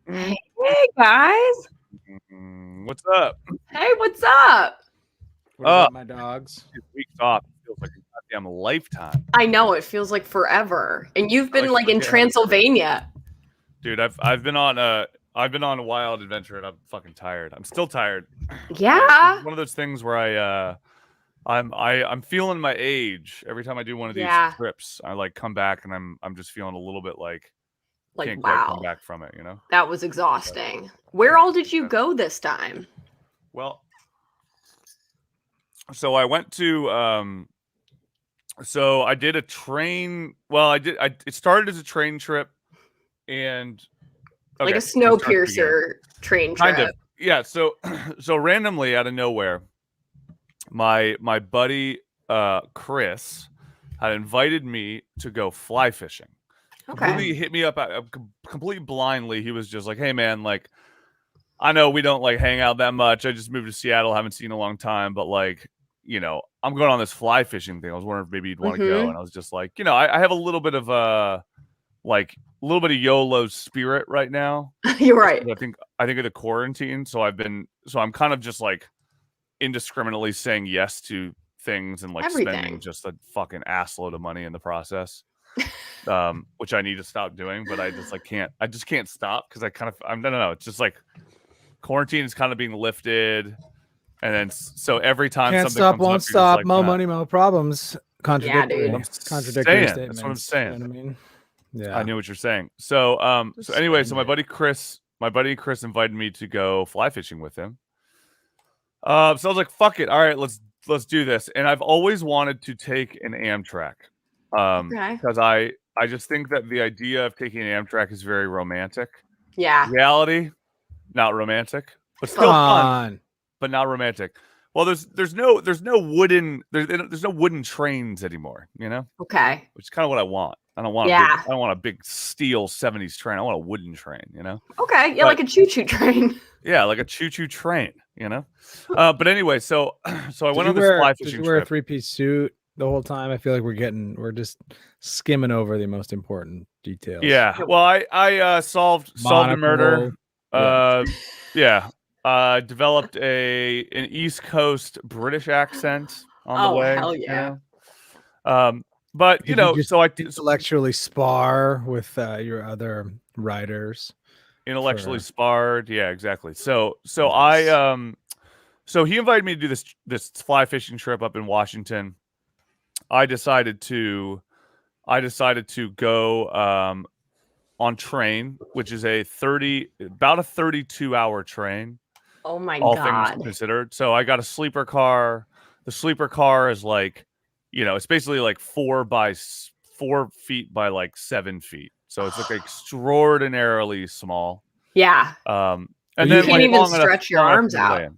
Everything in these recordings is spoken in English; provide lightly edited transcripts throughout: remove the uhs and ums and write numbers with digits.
Hey guys. What's up? Hey, what's up? What is up, my dogs? 2 weeks off feels like a goddamn lifetime. I know it feels like forever. And you've been I like in forget how to Transylvania. Dude, I've been on a wild adventure and I'm fucking tired. I'm still tired. Yeah. It's one of those things where I'm feeling my age every time I do one of these Yeah. trips. I like come back and I'm just feeling a little bit like can't quite come Wow. back from it, you know? That was exhausting. Where all did you go this time? Well, so I went to so I did a train. Well, it started as a train trip, and Like a let's start again. Snowpiercer train Kind trip. of, yeah. So, so randomly out of nowhere, my buddy Chris had invited me to go fly fishing. Okay. Completely hit me up completely blindly. He was just like, "Hey, man, like, I know we don't like hang out that much. I just moved to Seattle, haven't seen in a long time, but like, you know, I'm going on this fly fishing thing. I was wondering if maybe you'd want to go." And I was just like, you know, I have a little bit of YOLO spirit right now. You're right. I think of the quarantine, so I'm kind of just like indiscriminately saying yes to things and like spending just a fucking assload of money in the process. Which I need to stop doing, but I just can't stop because I don't know. It's just like quarantine is kind of being lifted, and then so every time Can't something stop, comes won't up, stop. like, Mo money, mo problems. Contradictory. dude. Contradictory saying. statements. That's what I'm saying. You know what I mean? Yeah. I knew what you're saying. So Just so anyway, so spend my buddy Chris invited me to go fly fishing with him. So I was like, fuck it, all right, let's do this. And I've always wanted to take an Amtrak. Because I just think that the idea of taking an Amtrak is very romantic. Yeah. Reality, not romantic, but still fun, but not romantic. Well, there's no wooden trains anymore, you know? Okay. Which is kind of what I want. I don't want a big steel 70s train. I want a wooden train, you know? Okay. Yeah, like a choo-choo train. Yeah, like a choo-choo train, you know? But anyway, so I went on this fly fishing trip. Did you wear a three-piece suit the whole time? I feel like we're just skimming over the most important details. Yeah. Well, I solved a murder. Yeah. Developed an East Coast British accent on the way. Hell yeah. You know? But you know, so I intellectually spar with your other writers. Intellectually sparred, yeah, exactly. So so he invited me to do this fly fishing trip up in Washington. I decided to go on train, which is about a 32-hour train. Oh my all God. Things considered. So I got a sleeper car. The sleeper car is like, you know, it's basically like 4 feet by like 7 feet. So it's like extraordinarily small. Yeah. And you then can't even stretch your arms out. You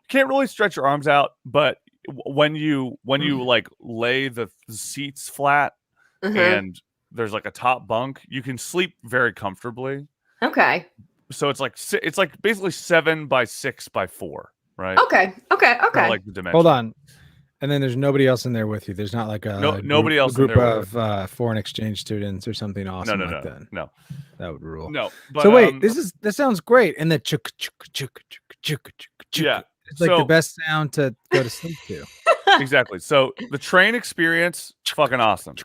can't really stretch your arms out, but when you like lay the seats flat and there's like a top bunk, you can sleep very comfortably. Okay. So it's like basically 7 by 6 by 4, right? Okay. Like the dimension. Hold on. And then there's nobody else in there with you. There's not like a group of foreign exchange students or something awesome like that. No, that would rule. No, but, so wait, this sounds great. And the yeah, it's like the best sound to go to sleep to. Exactly. So the train experience, fucking awesome.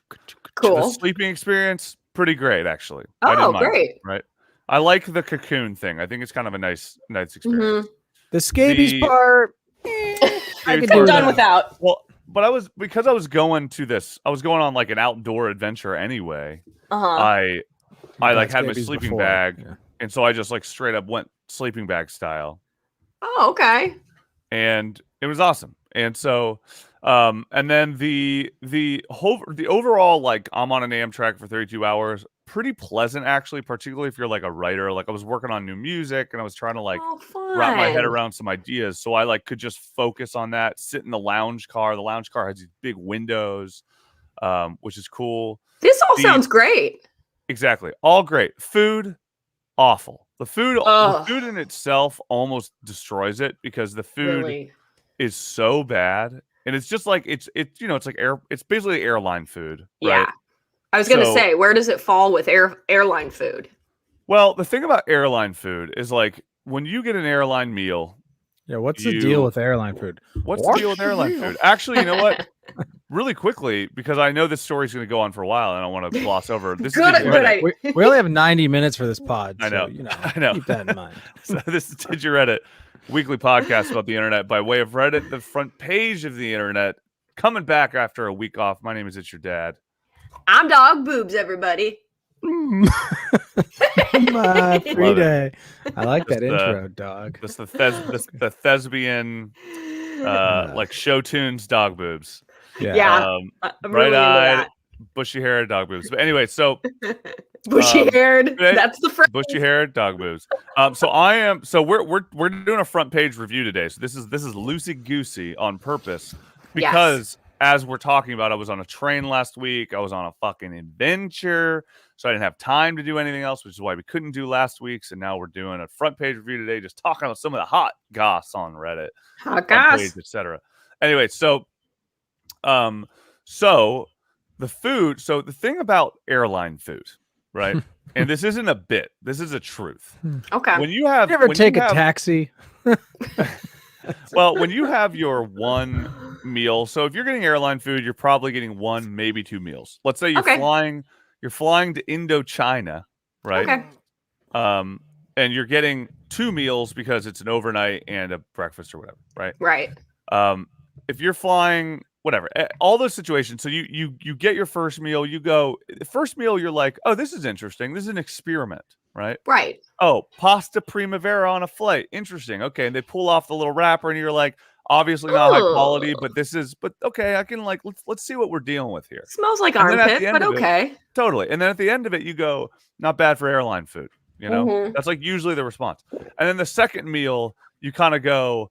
Cool. The sleeping experience, pretty great actually. Oh, great. Right. I like the cocoon thing. I think it's kind of a nice experience. The scabies part. I could do done without. Well, but I was going on like an outdoor adventure anyway. I like had my sleeping bag, and so I just like straight up went sleeping bag style. Oh, okay. And it was awesome. And so, and then the overall, like, I'm on an Amtrak for 32 hours. Pretty pleasant, actually, particularly if you're like a writer. Like, I was working on new music and I was trying to like wrap my head around some ideas. So I like could just focus on that, sit in the lounge car. The lounge car has these big windows, which is cool. This all sounds great. Exactly. All great. Food, awful. The food in itself almost destroys it because the food is so bad. And it's just like it's basically airline food. Right? Yeah. I was gonna say, where does it fall with airline food? Well, the thing about airline food is like when you get an airline meal. Yeah, what's the deal with airline food? What's the deal with airline food? Actually, you know what? Really quickly, because I know this story's going to go on for a while, and I don't want to gloss over. This is we only have 90 minutes for this pod. I know. So, I know. Keep that in mind. So this is Did You Reddit, weekly podcast about the internet by way of Reddit, the front page of the internet. Coming back after a week off. My name is It's Your Dad. I'm Dog Boobs, everybody. My free day. I like that intro, dog. That's the thespian, like show tunes, dog boobs. Yeah, I'm bright-eyed, bushy-haired dog boobs. But anyway, so bushy-haired. That's the phrase. Bushy-haired dog boobs. So we're doing a front page review today. So this is loosey goosey on purpose because as we're talking about, I was on a train last week. I was on a fucking adventure. So I didn't have time to do anything else, which is why we couldn't do last week's. And now we're doing a front page review today, just talking about some of the hot goss on Reddit, etc. Anyway, so the food. So the thing about airline food, right? And this isn't a bit. This is a truth. Okay. When you have, take a taxi. Well, when you have your one meal, so if you're getting airline food, you're probably getting one, maybe two meals. Let's say you're flying. You're flying to Indochina, right? Okay. And you're getting two meals because it's an overnight and a breakfast or whatever, right? Right. If you're flying, whatever, all those situations. So you get your first meal. You go first meal. You're like, oh, this is interesting. This is an experiment, right? Right. Oh, pasta primavera on a flight. Interesting. Okay, and they pull off the little wrapper, and you're like, obviously not high quality, but okay. I can let's see what we're dealing with here. Smells like armpit, but okay. Totally. And then at the end of it, you go, not bad for airline food. You know, that's like usually the response. And then the second meal, you kind of go,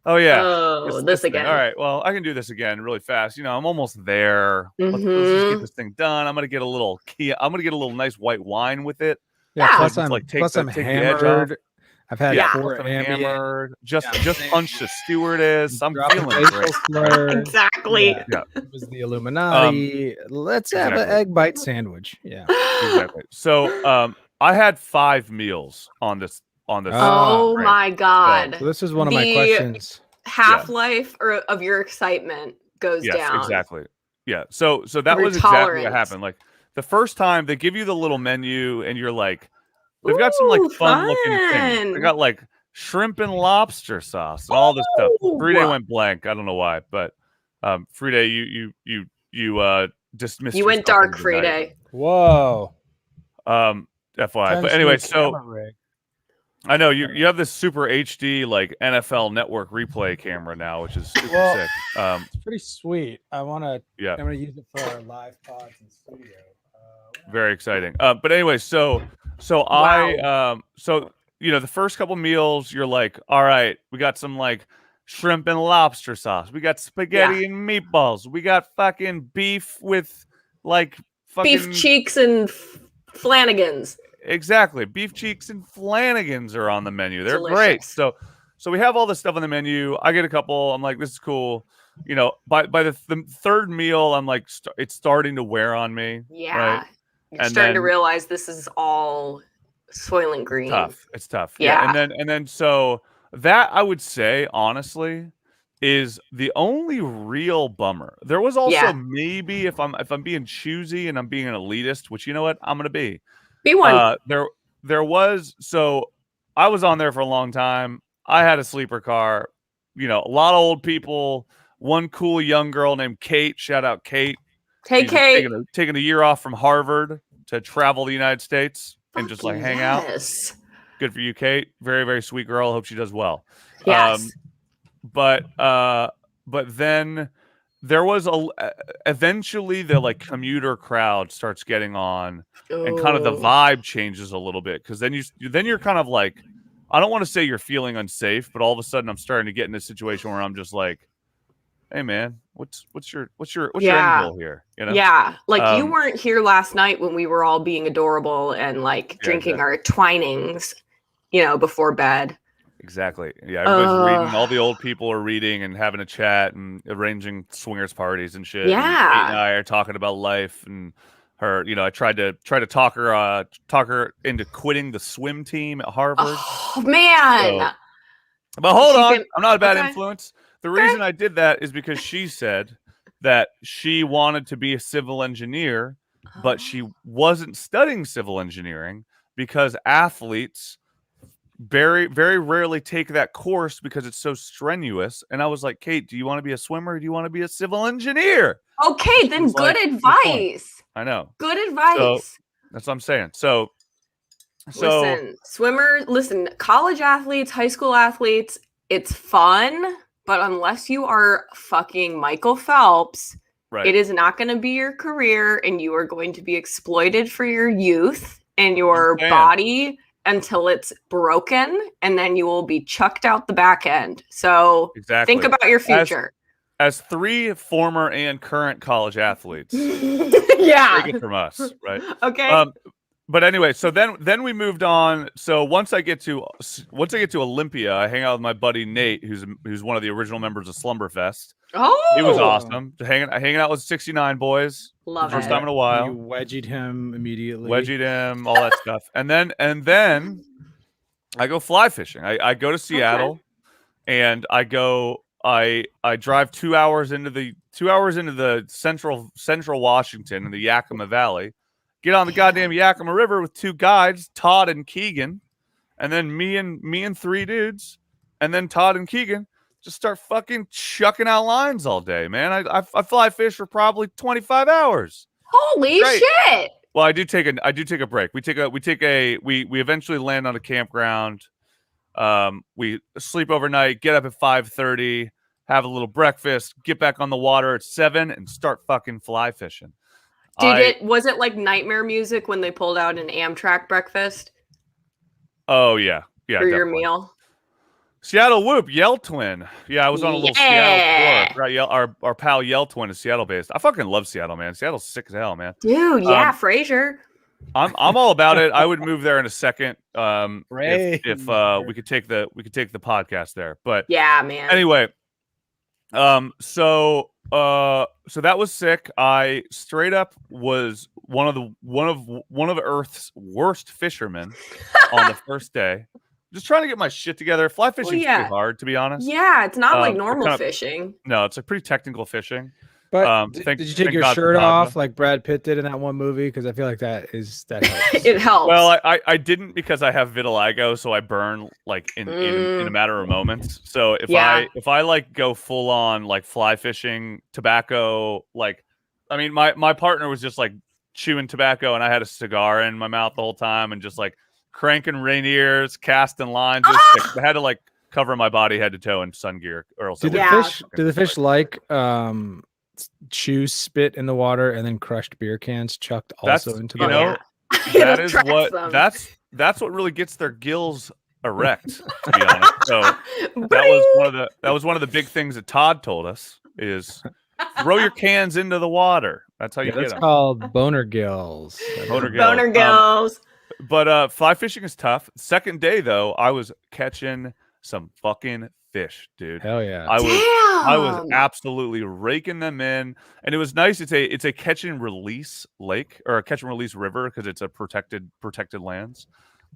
oh yeah, this again. All right, well, I can do this again really fast. You know, I'm almost there. Let's just get this thing done. I'm gonna get a little nice white wine with it. Yeah. Plus, I'm hammered. I've had hammered. Just punched a stewardess. I'm feeling great. Exactly. Yeah. It was the Illuminati. Let's have an egg bite sandwich. Yeah. Exactly. So I had 5 meals on this. Oh my God. So this is one of my questions. Half-life of your excitement goes down. Yes, exactly. Yeah. So that was exactly what happened. Like the first time they give you the little menu and you're like, they've got some like fun looking things. They got like shrimp and lobster sauce and all this stuff. Frida went blank. I don't know why, but Frida, you dismissed. You went dark, Frida. Whoa. FYI. But anyway, so I know you have this super HD like NFL Network replay camera now, which is super sick. It's pretty sweet. I'm gonna use it for our live pods in studio. Very exciting. But anyway, so the first couple meals, you're like, all right, we got some like shrimp and lobster sauce. We got spaghetti and meatballs. We got fucking beef with like fucking beef cheeks and Flanagans. Exactly. Beef cheeks and Flanagans are on the menu. They're delicious. Great. So we have all this stuff on the menu. I get a couple. I'm like, this is cool. You know, by the third meal, I'm like, it's starting to wear on me. Yeah. Right? You're starting to realize this is all Soylent Green. It's tough. Yeah. And then so that I would say honestly is the only real bummer. There was also maybe if I'm being choosy and I'm being an elitist, which you know what I'm gonna be. Be one. There was so I was on there for a long time. I had a sleeper car. You know, a lot of old people. One cool young girl named Kate. Shout out Kate. Hey, Kate. Taking a year off from Harvard to travel the United States and just like hang out. Good for you, Kate. Very, very sweet girl. Hope she does well. Yes. But then there was eventually the like commuter crowd starts getting on and kind of the vibe changes a little bit because then you're kind of like, I don't want to say you're feeling unsafe, but all of a sudden I'm starting to get in a situation where I'm just like, hey man, what's your end goal here? You know? Yeah. Like you weren't here last night when we were all being adorable and like drinking our Twinings, you know, before bed. Exactly. Yeah. Everybody's reading. All the old people are reading and having a chat and arranging swingers parties and shit. Yeah. And Kate and I are talking about life and her, you know, I tried to talk her into quitting the swim team at Harvard. Oh man. So, but hold on, I'm not a bad influence. The reason I did that is because she said that she wanted to be a civil engineer, but she wasn't studying civil engineering because athletes very, very rarely take that course because it's so strenuous. And I was like, Kate, do you want to be a swimmer or do you want to be a civil engineer? Okay, then good advice. I know. Good advice. So, that's what I'm saying. So listen, college athletes, high school athletes, it's fun, but unless you are fucking Michael Phelps, it is not going to be your career, and you are going to be exploited for your youth and your body until it's broken, and then you will be chucked out the back end. So think about your future. As 3 former and current college athletes, yeah, take it from us, right? Okay. But anyway, so then we moved on. So once I get to Olympia, I hang out with my buddy Nate, who's one of the original members of Slumberfest. Oh, he was awesome. Hanging out with 69 boys. Love first time in a while. You wedgied him immediately. Wedgied him, all that stuff, and then I go fly fishing. I go to Seattle, and I drive 2 hours into the central Washington in the Yakima Valley. Get on the goddamn Yakima River with 2 guides, Todd and Keegan, and then me and 3 dudes, and then Todd and Keegan just start fucking chucking out lines all day, man. I fly fish for probably 25 hours. Holy shit! Well, I do take a break. We eventually land on a campground. We sleep overnight, get up at 5:30, have a little breakfast, get back on the water at 7, and start fucking fly fishing. Was it like nightmare music when they pulled out an Amtrak breakfast? Oh yeah, for your meal. Seattle Whoop, Yell Twin. Yeah, I was on a little Seattle tour. Right, our pal Yell Twin is Seattle based. I fucking love Seattle, man. Seattle's sick as hell, man. Dude, yeah, Frasier. I'm all about it. I would move there in a second. If we could take the podcast there. But yeah, man. Anyway, so that was sick. I straight up was one of Earth's worst fishermen on the first day. Just trying to get my shit together. Fly fishing is pretty hard, to be honest. Yeah, it's not like normal fishing. No, it's like pretty technical fishing. But did you take your shirt off like Brad Pitt did in that one movie? Because I feel like that helps. It helps. Well, I didn't because I have vitiligo, so I burn like in a matter of moments. So if I like go full on like fly fishing, tobacco, like I mean my partner was just like chewing tobacco and I had a cigar in my mouth the whole time and just like cranking rainiers, casting lines. I had to like cover my body head to toe in sun gear or else. Do the fish like chew spit in the water and then crushed beer cans chucked also into the water? That is what that's what really gets their gills erect, to be honest. So that was one of the big things that Todd told us is throw your cans into the water. That's how you get them. It's called boner gills. Boner gills. But fly fishing is tough. Second day though, I was catching some fucking fish, dude. Hell yeah. I was absolutely raking them in, and it was nice. It's a catch and release lake or a catch and release river because it's a protected lands,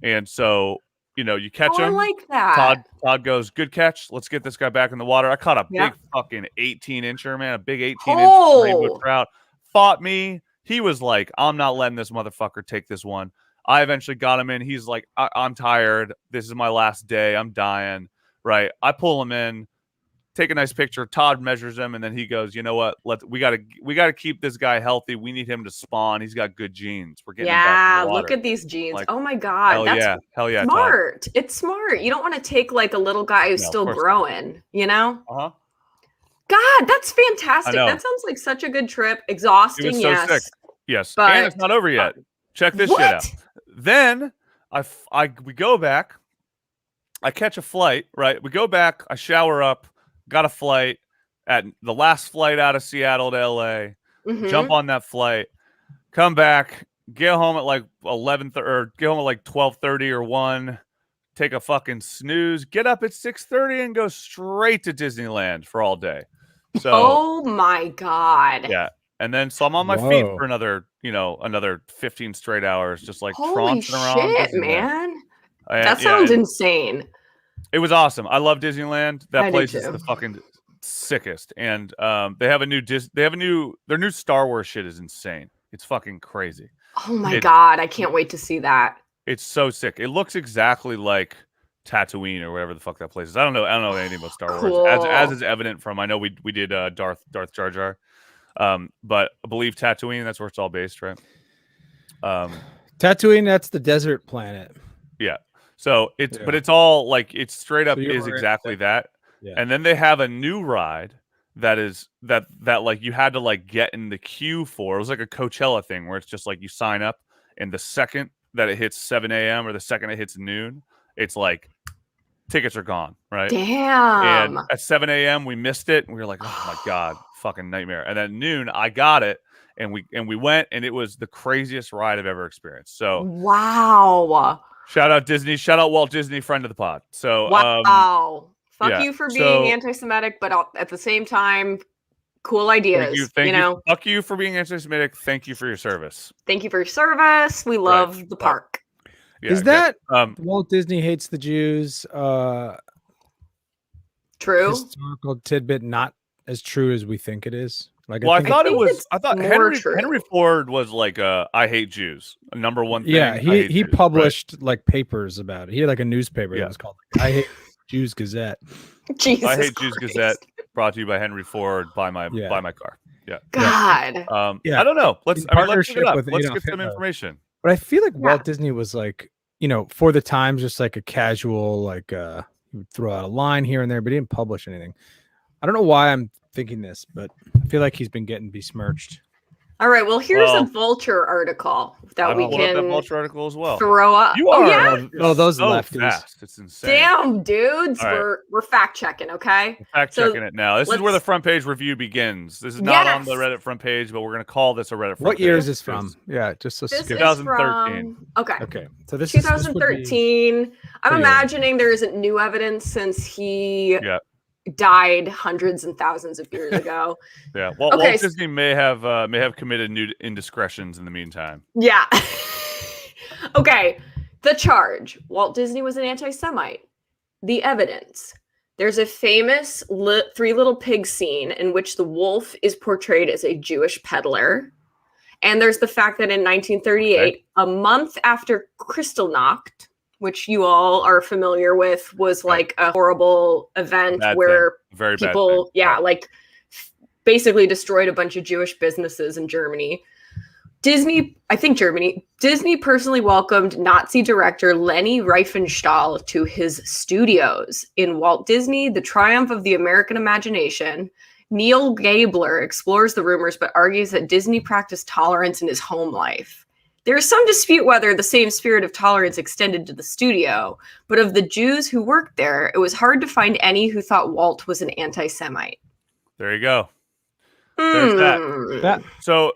and so you catch them. I like that. Todd goes, good catch. Let's get this guy back in the water. I caught a big fucking 18-incher, man, a big 18-inch rainbow trout. Fought me. He was like, I'm not letting this motherfucker take this one. I eventually got him in. He's like, I'm tired. This is my last day. I'm dying. Right. I pull him in, take a nice picture. Todd measures him, and then he goes, you know what? We gotta keep this guy healthy. We need him to spawn. He's got good genes. We're getting him back in the water. Look at these genes. Like, oh my God. Hell yeah. Smart. Todd. It's smart. You don't want to take like a little guy who's still growing, Uh-huh. God, that's fantastic. That sounds like such a good trip. Exhausting, it was so sick. Yes. But, and it's not over yet. Check this shit out. Then we go back. I catch a flight, right? We go back. I shower up, got a flight at the last flight out of Seattle to LA. Mm-hmm. Jump on that flight, come back, get home at like 11:30 or get home at like 12:30 or 1. Take a fucking snooze, get up at 6:30 and go straight to Disneyland for all day. So, oh my God. Yeah. And then so I'm on my feet for another 15 straight hours, just like holy trouncing around shit, Disneyland. man. That sounds insane. It was awesome. I love Disneyland. That place is too. the fucking sickest. And they have their new Star Wars shit is insane. It's fucking crazy. Oh my God, I can't wait to see that. It's so sick. It looks exactly like Tatooine or whatever the fuck that place is. I don't know anything about Star Wars. As is evident from, I know we did Darth Jar Jar. But I believe Tatooine, that's where it's all based, right? Tatooine, that's the desert planet. Yeah. So but it's all like, it's straight up is exactly that. Yeah. And then they have a new ride that is that like you had to like get in the queue for. It was like a Coachella thing where it's just like you sign up, and the second that it hits 7 a.m. or the second it hits noon, it's like tickets are gone, right? Damn. And at 7 a.m. we missed it, and we were like, oh my God, fucking nightmare. And at noon I got it, and we went, and it was the craziest ride I've ever experienced. So wow. Shout out Disney. Shout out Walt Disney, friend of the pod. So wow. Fuck you for being anti-Semitic, but at the same time, cool ideas. Thank you. Fuck you for being anti-Semitic. Thank you for your service. Thank you for your service. We love the park. Yeah, is that Walt Disney hates the Jews? True. Historical tidbit, not as true as we think it is. Like, well, I thought Henry Ford was like I hate Jews, number one thing. Yeah, he published like papers about it. He had like a newspaper that was called I Hate Jews Gazette. Jesus I Hate Christ. Jews Gazette, brought to you by Henry Ford. Buy my car. Yeah. God. I don't know. Let's look it up. Let's get some information. But I feel like Walt Disney was like, for the times, just like a casual, like he would throw out a line here and there, but he didn't publish anything. I don't know why I'm thinking this, but I feel like he's been getting besmirched. All right. Well, here's a Vulture article that we can that Vulture article as well. Throw up. You are. Those so lefties. Fast. It's insane. Damn, dudes. Right. We're fact checking. Okay. We're fact checking it now. This is where the front page review begins. This is not on the Reddit front page, but we're gonna call this a Reddit front page. What year is this from? Yeah, just so. This 2013. Okay. So this 2013. I'm imagining there isn't new evidence since he. Yeah. Died hundreds and thousands of years ago. Yeah. Well, Walt Disney may have committed new indiscretions in the meantime. Yeah. Okay. The charge: Walt Disney was an anti-Semite. The evidence: there's a famous Three Little Pigs scene in which the wolf is portrayed as a Jewish peddler. And there's the fact that in 1938, a month after Kristallnacht, which you all are familiar with, was like a horrible event where people, like basically destroyed a bunch of Jewish businesses in Germany. Disney personally welcomed Nazi director Leni Riefenstahl to his studios. In Walt Disney, The Triumph of the American Imagination, Neil Gabler explores the rumors but argues that Disney practiced tolerance in his home life. There is some dispute whether the same spirit of tolerance extended to the studio, but of the Jews who worked there, it was hard to find any who thought Walt was an anti-Semite. There you go. There's that. So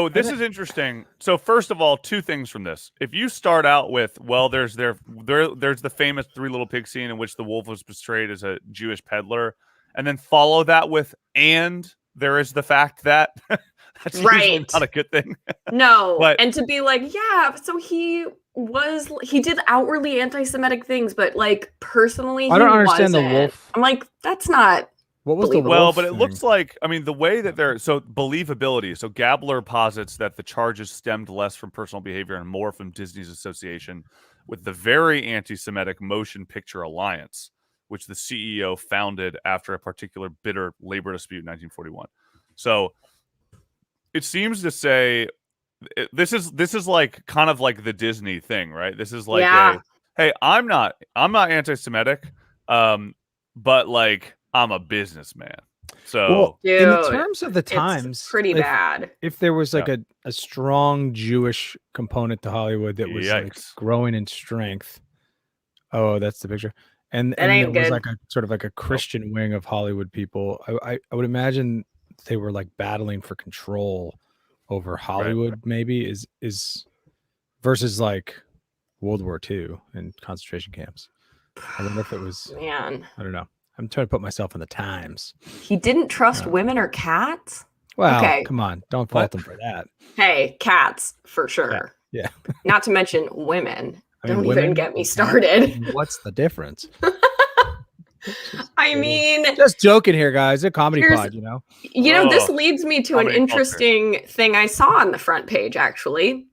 this is interesting. So first of all, two things from this. If you start out with, there's the famous Three Little Pigs scene in which the wolf was portrayed as a Jewish peddler, and then follow that with, and there is the fact that that's usually not a good thing. No. And to be like, so he did outwardly anti-Semitic things, but like personally, I don't understand the wolf. I'm like, that's not. What was the wolf? Well, but it looks like, the way that believability. So Gabler posits that the charges stemmed less from personal behavior and more from Disney's association with the very anti-Semitic Motion Picture Alliance, which the CEO founded after a particular bitter labor dispute in 1941. So it seems to say this is like kind of like the Disney thing, right? This is like, hey, I'm not anti-Semitic, but like I'm a businessman. So dude, in the terms of the times, it's pretty bad. If there was like a strong Jewish component to Hollywood that was like growing in strength. Oh, that's the picture. And it was like a sort of like a Christian wing of Hollywood people. I would imagine they were like battling for control over Hollywood, maybe is versus like World War II and concentration camps. I wonder if it was, man. I don't know. I'm trying to put myself in the times. He didn't trust women or cats. Well, okay. Come on. Don't fault them for that. Hey, cats, for sure. Yeah. Not to mention women. Don't women even get me started. What's the difference? I mean, just joking here, guys. A comedy pod, you know. This leads me to an interesting thing I saw on the front page, actually.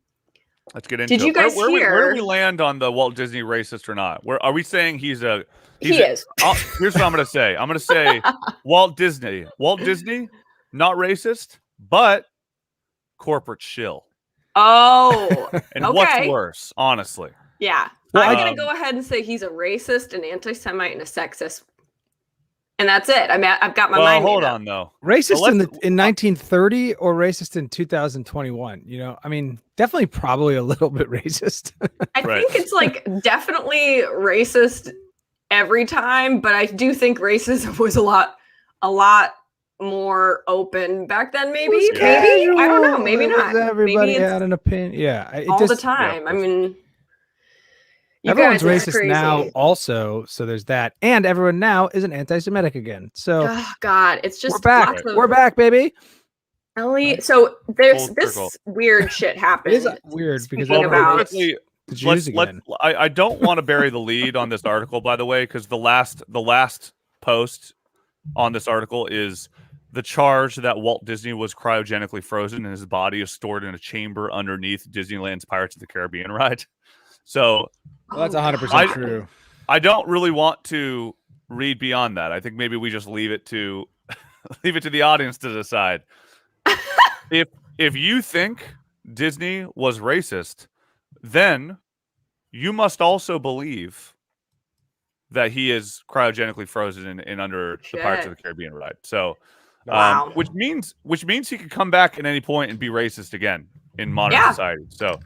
Let's get into it. Did you guys hear? Where do we land on the Walt Disney racist or not? Where are we saying he is? Here's what I'm going to say. I'm going to say Walt Disney, not racist, but corporate shill. Oh, and what's worse, honestly? Yeah. Well, I'm going to go ahead and say he's a racist, an anti-Semite, and a sexist. And that's it. I mean, I've got my mind. Hold on, though. Racist in 1930 or racist in 2021? You know, I mean, definitely probably a little bit racist. I think it's like definitely racist every time, but I do think racism was a lot more open back then. Maybe I don't know. Maybe not. Everybody had an opinion. Yeah, all the time. Yeah, I mean. Everyone's racist now also, so there's that. And everyone now is an anti-Semitic again. So oh God, it's just we're back, baby. Ellie, so there's this weird shit happened. It is weird because about the Jews again. I don't want to bury the lead on this article, by the way, because the last post on this article is the charge that Walt Disney was cryogenically frozen and his body is stored in a chamber underneath Disneyland's Pirates of the Caribbean ride. So that's 100% true. I don't really want to read beyond that. I think maybe we just leave it to the audience to decide. If you think Disney was racist, then you must also believe that he is cryogenically frozen in under the Pirates of the Caribbean ride. So, which means he could come back at any point and be racist again in modern society. So.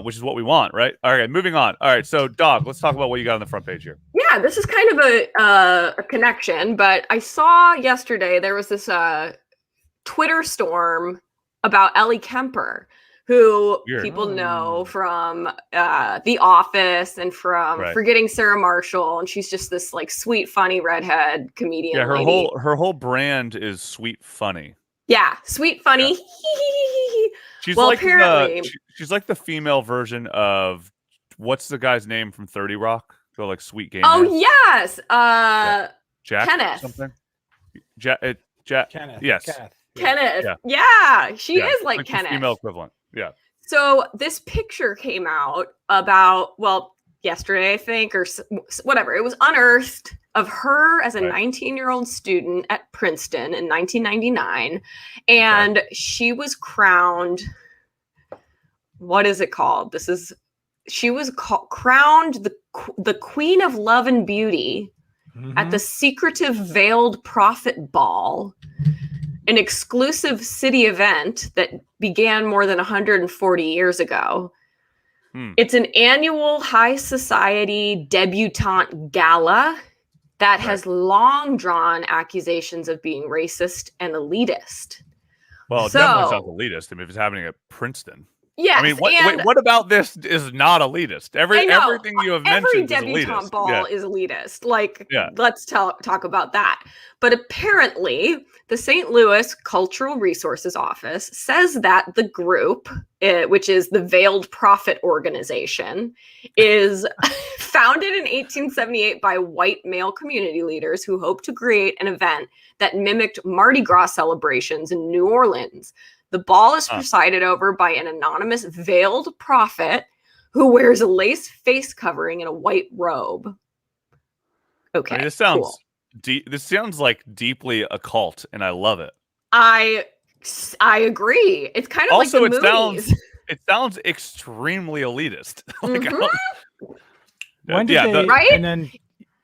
Which is what we want, right? All right, moving on. All right, so Dog, let's talk about what you got on the front page here. Yeah, this is kind of a connection, but I saw yesterday there was this Twitter storm about Ellie Kemper, who people know from The Office and from Forgetting Sarah Marshall, and she's just this like sweet, funny redhead comedian. Yeah, her whole brand is sweet, funny. Yeah, sweet, funny. Yeah. She's apparently she's like the female version of what's the guy's name from 30 Rock? The like sweet game. Oh man. Yes, Jack Kenneth. Something. Jack. Kenneth. Yes. Kenneth. Yeah, she is like Kenneth. Female equivalent. Yeah. So this picture came out about yesterday, I think, or whatever. It was unearthed of her as a 19-year-old student at Princeton in 1999. And she was crowned, what is it called? She was crowned the Queen of Love and Beauty at the secretive Veiled Prophet Ball, an exclusive city event that began more than 140 years ago. It's an annual high society debutante gala that has long drawn accusations of being racist and elitist. Well, it definitely sounds elitist. I mean, if it's happening at Princeton. Yes. I mean, what about this is not elitist? Everything you have mentioned is elitist. Every debutante ball is elitist. Let's talk about that. But apparently, the St. Louis Cultural Resources Office says that the group, which is the Veiled Prophet Organization, is founded in 1878 by white male community leaders who hope to create an event that mimicked Mardi Gras celebrations in New Orleans. The ball is presided over by an anonymous veiled prophet who wears a lace face covering and a white robe. Okay, this sounds this sounds like deeply occult, and I love it. I agree. It's kind of also like the movies. It sounds extremely elitist. When did they,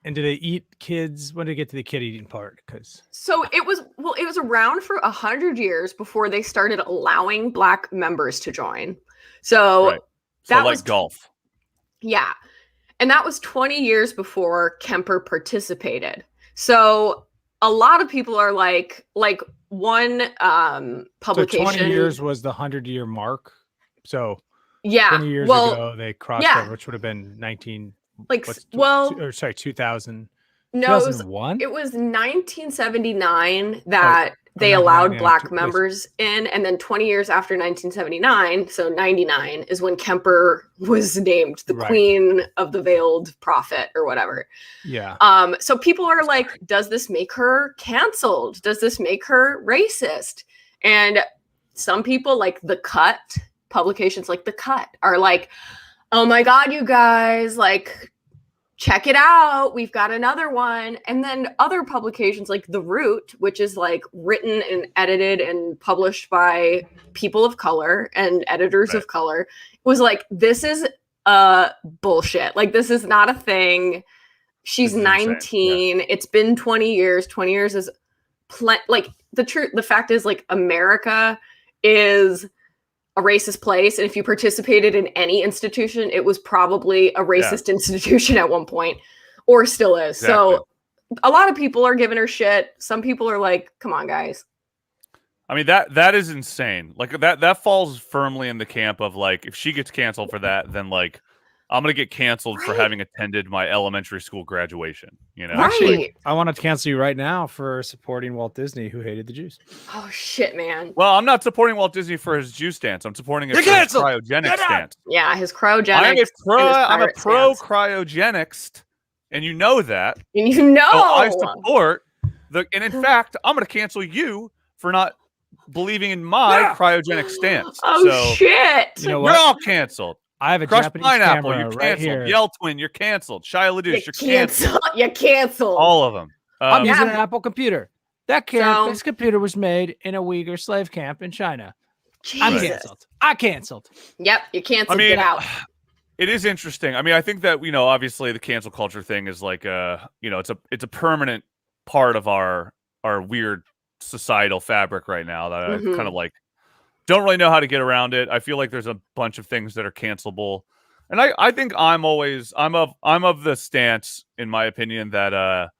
And do they eat kids? When did they get to the kid eating part? So it was around for 100 years before they started allowing Black members to join. So that was golf. Yeah. And that was 20 years before Kemper participated. So a lot of people are like one publication. So 20 years was the 100-year mark. So 20 years ago they crossed over, which would have been 2000. No, 2001. It was 1979 that they allowed black members in, and then 20 years after 1979, so 99, is when Kemper was named the Queen of the Veiled Prophet or whatever. Yeah. So people are like, does this make her canceled? Does this make her racist? And some people, like The Cut, publications like The Cut, are like, oh my God, you guys, like, check it out. We've got another one. And then other publications like The Root, which is like written and edited and published by people of color and editors of color, was like, this is bullshit. Like, this is not a thing. She's 19. Yeah. It's been 20 years. 20 years is like the fact is, like, America is a racist place, and if you participated in any institution, it was probably a racist institution at one point, or still is. Exactly. So a lot of people are giving her shit. Some people are like, come on, guys. I mean, that is insane. Like, that falls firmly in the camp of, like, if she gets canceled for that, then, like, I'm going to get canceled for having attended my elementary school graduation, you know? Actually, I want to cancel you right now for supporting Walt Disney, who hated the Jews. Oh, shit, man. Well, I'm not supporting Walt Disney for his Jew stance. I'm supporting it for his cryogenic stance. Yeah, his cryogenics. I'm a pro-cryogenics, and you know that. And you know. So I support and in fact, I'm going to cancel you for not believing in my cryogenic stance. Oh, shit. You know what? We're all canceled. I have a Crushed Japanese Pineapple, camera you're canceled. right here. Yell Twin, you're canceled. Shia LaDouche, you're canceled. You're canceled. All of them. I'm using an Apple computer. This computer was made in a Uyghur slave camp in China. Jesus. I'm canceled. I canceled. Yep, you canceled. Get out. It is interesting. I mean, I think that, obviously the cancel culture thing is like it's a permanent part of our weird societal fabric right now that I kind of like don't really know how to get around it. I feel like there's a bunch of things that are cancelable. And I think I'm of the stance, in my opinion, that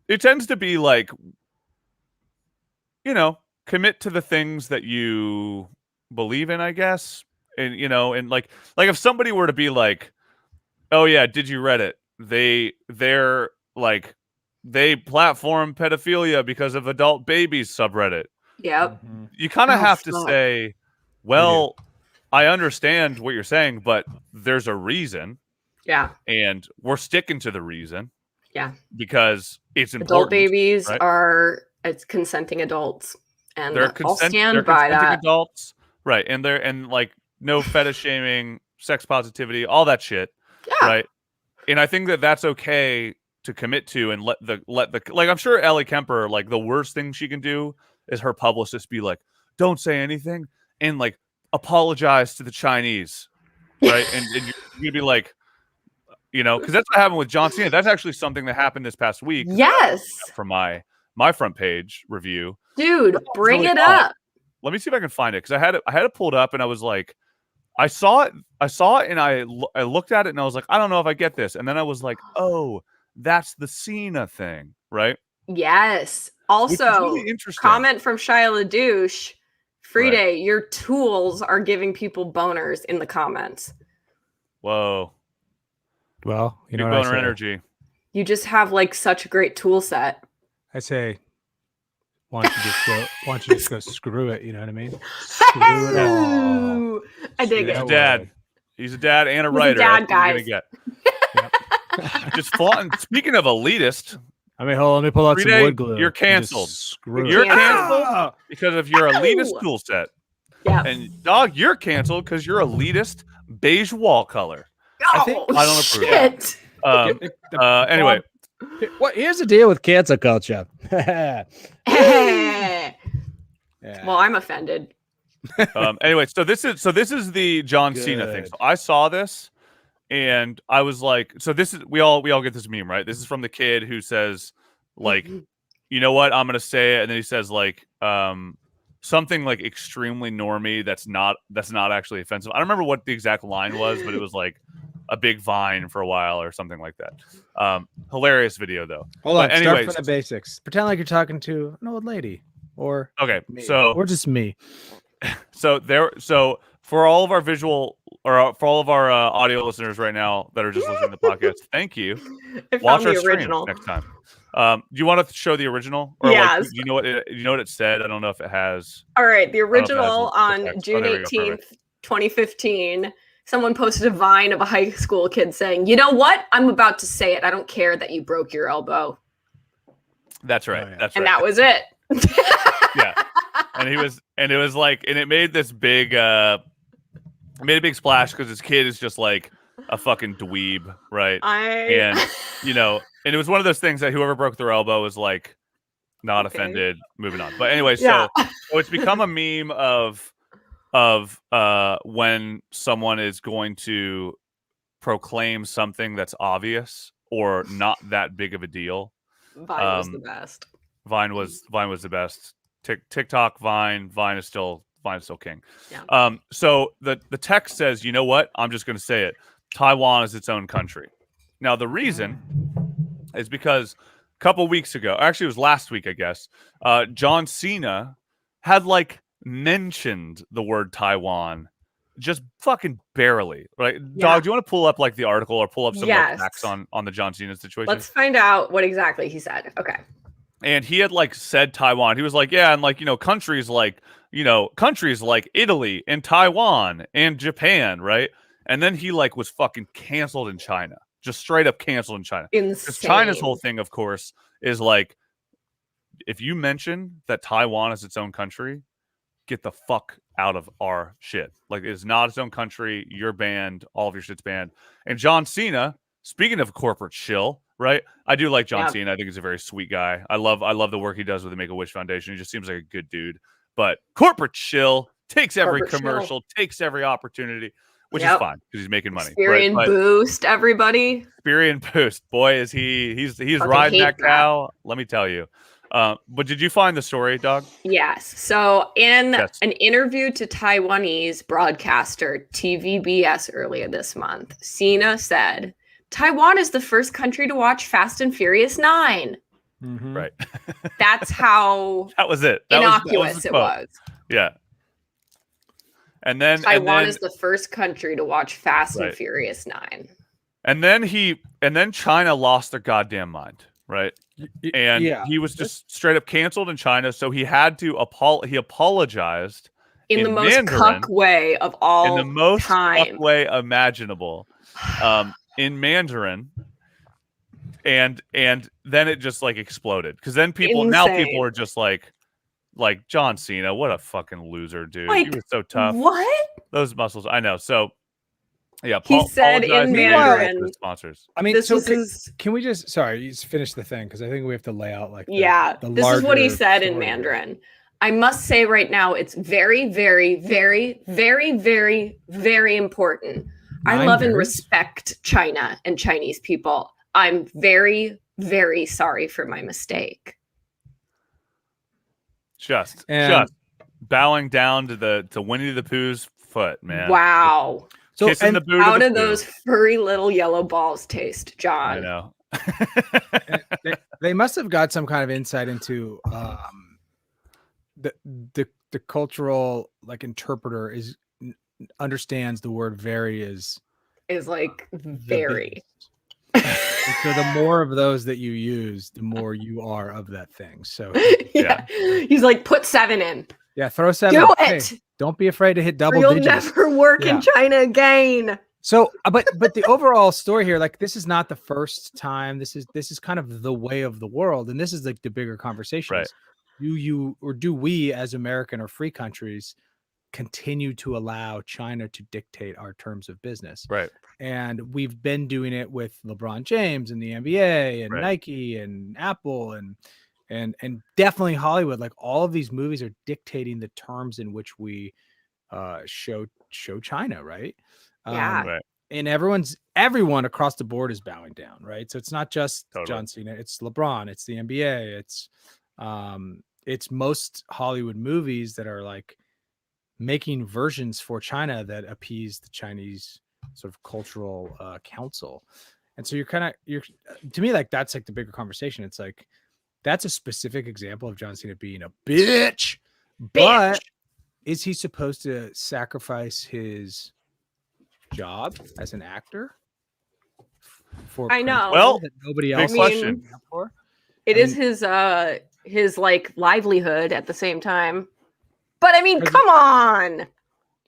it tends to be like, commit to the things that you believe in, I guess. And and like if somebody were to be like, oh yeah, did you Reddit? They're like, they platform pedophilia because of adult babies subreddit. Yep. You kind of have to say, well, I understand what you're saying, but there's a reason. Yeah. And we're sticking to the reason. Yeah. Because it's important. Adult babies are consenting adults. And I'll stand by that. Adults. Right. And like no fetish shaming, sex positivity, all that shit. Yeah. Right. And I think that that's okay to commit to, and let the like, I'm sure Ellie Kemper, like, the worst thing she can do is her publicist be like, don't say anything and like apologize to the Chinese, right? and you'd be like, because that's what happened with John Cena. That's actually something that happened this past week. Yes. For my front page review. Dude, bring it up. Let me see if I can find it, because I had it pulled up and I was like, I saw it and I looked at it and I was like, I don't know if I get this. And then I was like, oh, that's the Cena thing, right? Yes. Also, really comment from Shia LaDouche, Frida, your tools are giving people boners in the comments. Whoa. Well, boner energy. You just have like such a great tool set. I say, why don't you just go screw it? You know what I mean? Screw it all. I dig it. He's a dad and a writer. He's a dad, guys. Just flaunting. Speaking of elitist, I mean, hold on, let me pull out some wood glue. You're canceled. You're canceled because of your elitist tool set. Yeah. And dog, you're canceled because you're elitist beige wall color. I don't approve. Anyway, here's the deal with cancel culture. Well, I'm offended. Anyway, so this is the John Cena thing. So I saw this. And I was like, so this is, we all get this meme, right? This is from the kid who says, like, you know what, I'm gonna say it, and then he says like something like extremely normie that's not actually offensive. I don't remember what the exact line was, but it was like a big Vine for a while or something like that. Hilarious video though. Hold on, start from the basics. Pretend like you're talking to an old lady, or okay, or just me. So for all of our visual or for all of our audio listeners right now that are just listening to the podcast, thank you. I Watch found our the stream original next time. Do you want to show the original, or like, Yes. do you know what it said? I don't know if it has. All right, the I don't know if it has original the on text. June there we go, 18th, perfect. 2015. Someone posted a Vine of a high school kid saying, "You know what? I'm about to say it. I don't care that you broke your elbow." That's right. Oh, yeah. That's right. And that was it. Yeah. And it was like, and it made this big, it made a big splash because this kid is just like a fucking dweeb, right? And you know, and it was one of those things that whoever broke their elbow was like not offended, moving on. But anyway, so it's become a meme of when someone is going to proclaim something that's obvious or not that big of a deal. Vine was the best. Vine was the best. TikTok, Vine is still king. Yeah. So the text says, you know what? I'm just going to say it. Taiwan is its own country. Now the reason is because a couple weeks ago, actually it was last week, I guess, John Cena had like mentioned the word Taiwan just fucking barely, right? Yeah. Dog, do you want to pull up like the article or pull up some like facts on the John Cena situation? Let's find out what exactly he said. Okay. And he had like said Taiwan. He was like, yeah, and like, countries like Italy and Taiwan and Japan, right? And then he like was fucking canceled in China. Just straight up canceled in China. Because China's whole thing, of course, is like, if you mention that Taiwan is its own country, get the fuck out of our shit. Like, it is not its own country. You're banned. All of your shit's banned. And John Cena, speaking of corporate shill, right? I do like John Cena. I think he's a very sweet guy. I love the work he does with the Make-A-Wish Foundation. He just seems like a good dude. But corporate shill takes every commercial, takes every opportunity, which is fine because he's making money. Experian Boost, everybody. Experian Boost. Boy, is he's riding that cow. Let me tell you. But did you find the story, Dog? Yes. So in an interview to Taiwanese broadcaster TVBS earlier this month, Cena said, Taiwan is the first country to watch Fast and Furious 9. Mm-hmm. Right. That's how that was it. Innocuous it was. Yeah. And then Taiwan is the first country to watch Fast and Furious 9. And then China lost their goddamn mind, right? And he was just straight up canceled in China, so he had to he apologized in the most cuck way of all time. In the most cuck way imaginable. In Mandarin. And then it just like exploded. Because then people are just like John Cena, what a fucking loser, dude. He was so tough. What? Those muscles. I know. So yeah, he said in Mandarin. Sponsors. I mean, can we just finish the thing because I think we have to lay out like this is what he said in Mandarin. I must say right now, it's very, very, very, very, very, very important. I love and respect China and Chinese people. I'm very, very sorry for my mistake. Just bowing down to Winnie the Pooh's foot, man. Wow. So the boot how did those furry little yellow balls taste, John? I know. they must have got some kind of insight into the cultural like interpreter understands the word very is like very. So the more of those that you use, the more you are of that thing. So he's like, put 7 in. Yeah, throw 7. Do it. Hey, don't be afraid to hit double digits. You'll never work in China again. So, but the overall story here, like this is not the first time. This is kind of the way of the world, and this is like the bigger conversation. Right. Do we as American or free countries continue to allow China to dictate our terms of business? Right. And we've been doing it with LeBron James and the NBA and Nike and Apple and definitely Hollywood. Like all of these movies are dictating the terms in which we show China, right? Right. And everyone across the board is bowing down, right? So it's not just John Cena, it's LeBron, it's the NBA, it's most Hollywood movies that are like making versions for China that appease the Chinese sort of cultural council. And so you're to me, like that's like the bigger conversation. It's like that's a specific example of John Cena being a bitch. But is he supposed to sacrifice his job as an actor? For I know. Well, that nobody big else question. For? It is his like livelihood at the same time. But I mean, come on.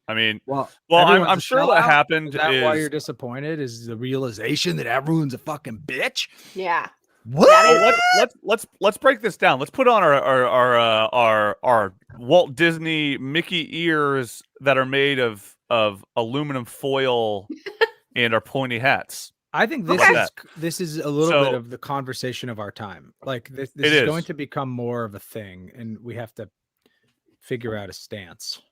I mean, well, I'm sure what happened is that why you're disappointed? Is the realization that everyone's a fucking bitch? Yeah. What? Let's break this down. Let's put on our Walt Disney Mickey ears that are made of aluminum foil and our pointy hats. I think this is a little bit of the conversation of our time. Like this is going to become more of a thing, and we have to figure out a stance.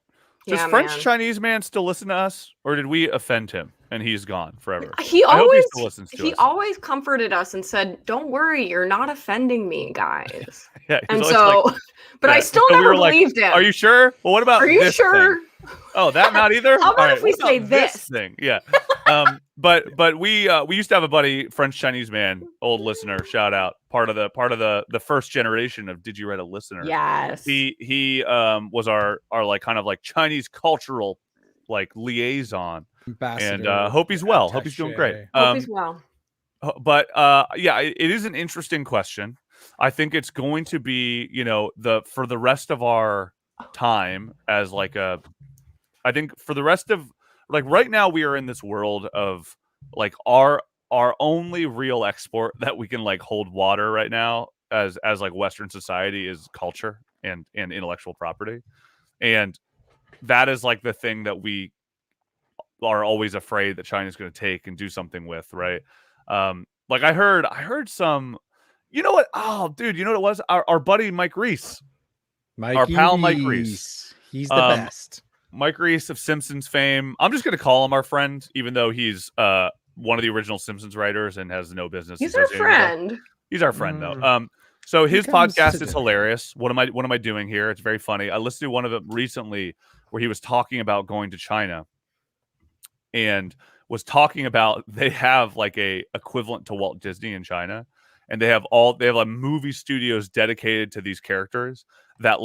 Does French Chinese man still listen to us, or did we offend him and he's gone forever? He always comforted us and said, "Don't worry, you're not offending me, guys." Yeah, and so, like, but I still never believed him. Are you sure? Well, what about? Are you sure? Thing? Oh, that not either. How about if we say this thing? Yeah. But we used to have a buddy, French Chinese man, old listener, shout out, part of the first generation of Did You Write a Listener? Yes. He was our like kind of like Chinese cultural like liaison. Ambassador, and hope he's well. Hope he's doing great. Hope he's well. But yeah, it is an interesting question. I think it's going to be, for the rest of our time as like I think for the rest of like right now we are in this world of like our only real export that we can like hold water right now as like Western society is culture and intellectual property. And that is like the thing that we are always afraid that China's going to take and do something with, right? Like I heard some, you know what? Oh, dude, you know what it was? Our buddy Mike Reese, our pal Mike Reese. He's the best. Mike Reese of Simpsons fame. I'm just going to call him our friend, even though he's one of the original Simpsons writers and has no business. He's our friend. He's our friend, though. So his podcast is hilarious. What am I doing here? It's very funny. I listened to one of them recently where he was talking about going to China and was talking about they have like a equivalent to Walt Disney in China, and they have like movie studios dedicated to these characters that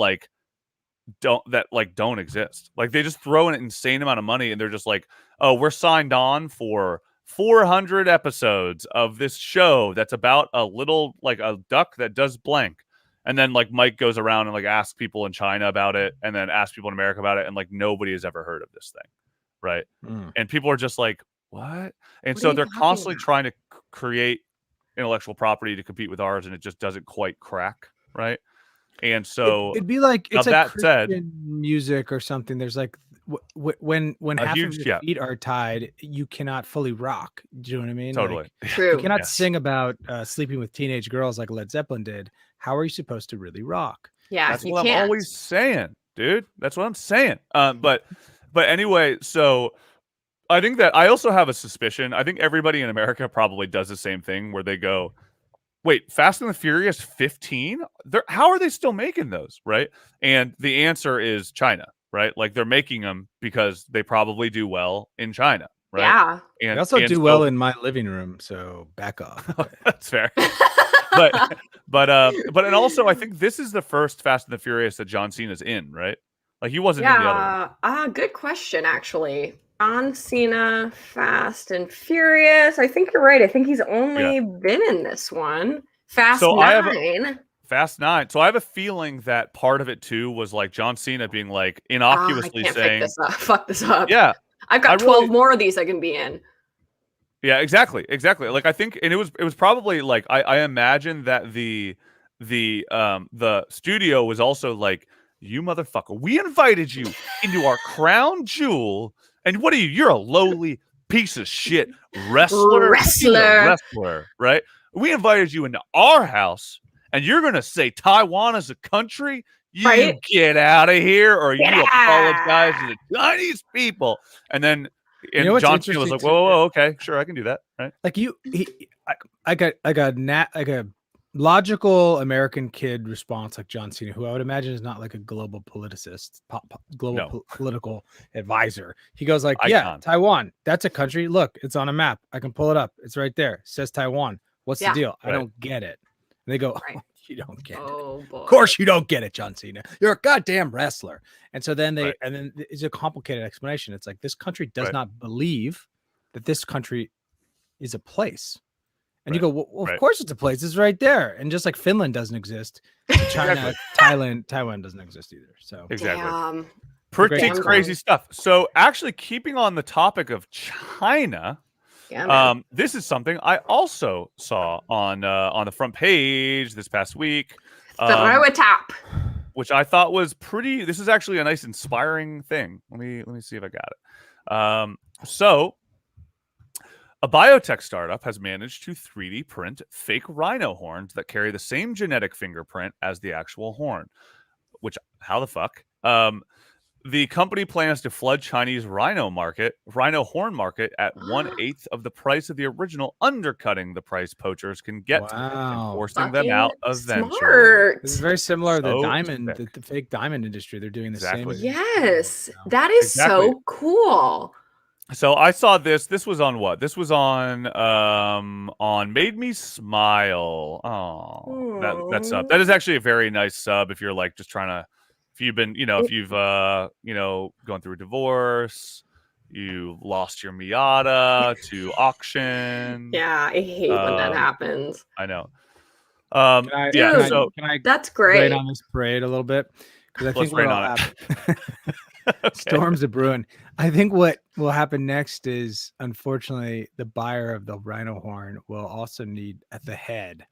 don't exist. Like they just throw an insane amount of money and they're just like, oh, we're signed on for 400 episodes of this show that's about a little like a duck that does blank. And then like Mike goes around and like asks people in China about it and then asks people in America about it, and like nobody has ever heard of this thing, right? And people are just like, what? And so they're constantly trying to create intellectual property to compete with ours, and it just doesn't quite crack, right? And so it'd be like it's like that Christian said, music or something. There's like when half of your feet are tied, you cannot fully rock. Do you know what I mean? Totally. Like, True. You cannot sing about sleeping with teenage girls like Led Zeppelin did. How are you supposed to really rock? Yeah, that's what I'm always saying, dude. That's what I'm saying. But anyway, so I think that I also have a suspicion. I think everybody in America probably does the same thing where they go, wait, Fast and the Furious 15? How are they still making those, right? And the answer is China, right? Like they're making them because they probably do well in China, right? Yeah. And they also do well in my living room, so back off. That's fair. but and also I think this is the first Fast and the Furious that John Cena's in, right? Like he wasn't in the other one. Good question, actually. John Cena, Fast and Furious. I think you're right. I think he's only been in this one. Fast 9. Fast 9. So I have a feeling that part of it too was like John Cena being like innocuously saying, fuck this up. Yeah. I've got 12 more of these I can be in. Yeah, exactly. Like I think, and it was probably like I imagine that the studio was also like, you motherfucker, we invited you into our crown jewel, and what are you? You're a lowly piece of shit wrestler, right? We invited you into our house, and you're gonna say Taiwan is a country? You get out of here, or you apologize to the Chinese people, and then. And John Cena was like, "Whoa, okay, sure, I can do that." Right? Like I got a logical American kid response, like John Cena, who I would imagine is not like a global politicist, political advisor. He goes like, "Yeah, Taiwan, that's a country. Look, it's on a map. I can pull it up. It's right there. It says Taiwan. What's the deal? I don't get it." And they go, "Oh, you don't get it. Boy. Of course you don't get it, John Cena. You're a goddamn wrestler." And so then and then it's a complicated explanation. It's like this country does not believe that this country is a place. And you go, well, of course it's a place. It's right there. And just like Finland doesn't exist, China, Taiwan doesn't exist either. So exactly. Pretty crazy stuff. So actually, keeping on the topic of China, this is something I also saw on the front page this past week. Throw it up. Which I thought was pretty. This is actually a nice, inspiring thing. Let me see if I got it. So, a biotech startup has managed to 3D print fake rhino horns that carry the same genetic fingerprint as the actual horn. Which, how the fuck? The company plans to flood Chinese rhino horn market at 1/8 of the price of the original, undercutting the price poachers can get and forcing them out eventually. Smart. This is very similar to the fake diamond industry. They're doing the same. Yes, that is so cool. So I saw this. This was on what? This was on Made Me Smile. Oh, that sub. That is actually a very nice sub if you're like just trying to. If you've been, if you've, gone through a divorce, you lost your Miata to auction. Yeah, I hate when that happens. I know. That's great. Rain on this parade a little bit because I think what'll happen. Storms are brewing. I think what will happen next is, unfortunately, the buyer of the rhino horn will also need at the head,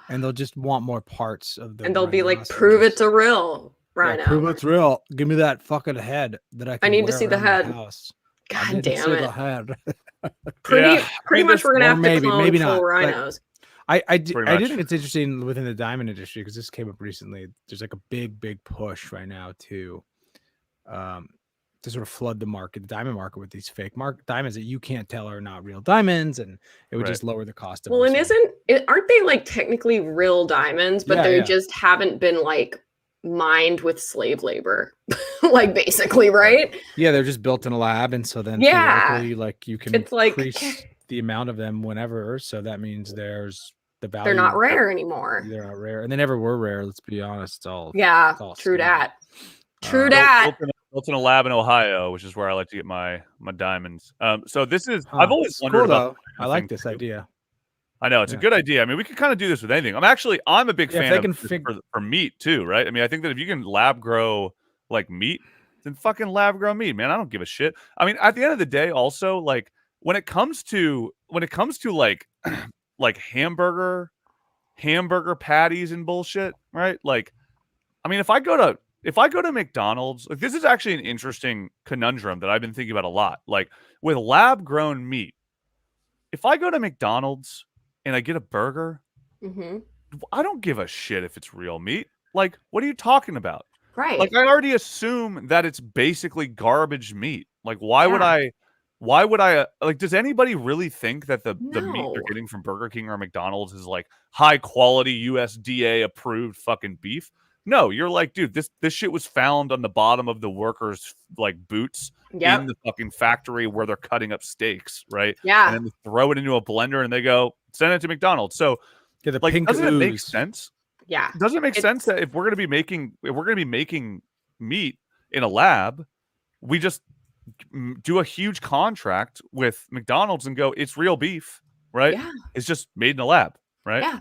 and they'll just want more parts of the. And they'll be like, "Prove it's a real rhino. Yeah, prove it's real. Give me that fucking head that I need to see the head. God damn it! The head. pretty much, we're gonna have to clone full rhinos. I do think it's interesting within the diamond industry because this came up recently. There's like a big push right now to sort of flood the diamond market with these fake diamonds that you can't tell are not real diamonds, and it would just lower the cost of them. Well, and aren't they like technically real diamonds, but they just haven't been like mined with slave labor, like basically, right? Yeah, they're just built in a lab, and so then theoretically, like you can increase the amount of them whenever. So that means there's the value. They're not rare anymore. They're not rare, and they never were rare. Let's be honest. It's all true that. True that. Built in a lab in Ohio, which is where I like to get my diamonds. So this is I've always wondered about. I like this idea. I know it's a good idea. I mean, we can kind of do this with anything. I'm a big fan of for meat too, right? I mean, I think that if you can lab grow like meat, then fucking lab grow meat, man. I don't give a shit. I mean, at the end of the day, also like when it comes to like like hamburger patties and bullshit, right? Like, I mean, if I go to McDonald's, like this is actually an interesting conundrum that I've been thinking about a lot. Like with lab grown meat, if I go to McDonald's and I get a burger, I don't give a shit if it's real meat. Like, what are you talking about? Right. Like, I already assume that it's basically garbage meat. Like, why would I, like, does anybody really think that the meat they're getting from Burger King or McDonald's is like high quality USDA approved fucking beef? No, you're like, dude, this shit was found on the bottom of the workers' like boots in the fucking factory where they're cutting up steaks, right? Yeah. And then they throw it into a blender and they go send it to McDonald's. So, like, doesn't it make sense? Yeah. Doesn't it make sense that if we're gonna be making meat in a lab, we just do a huge contract with McDonald's and go, it's real beef, right? Yeah. It's just made in a lab, right? Yeah.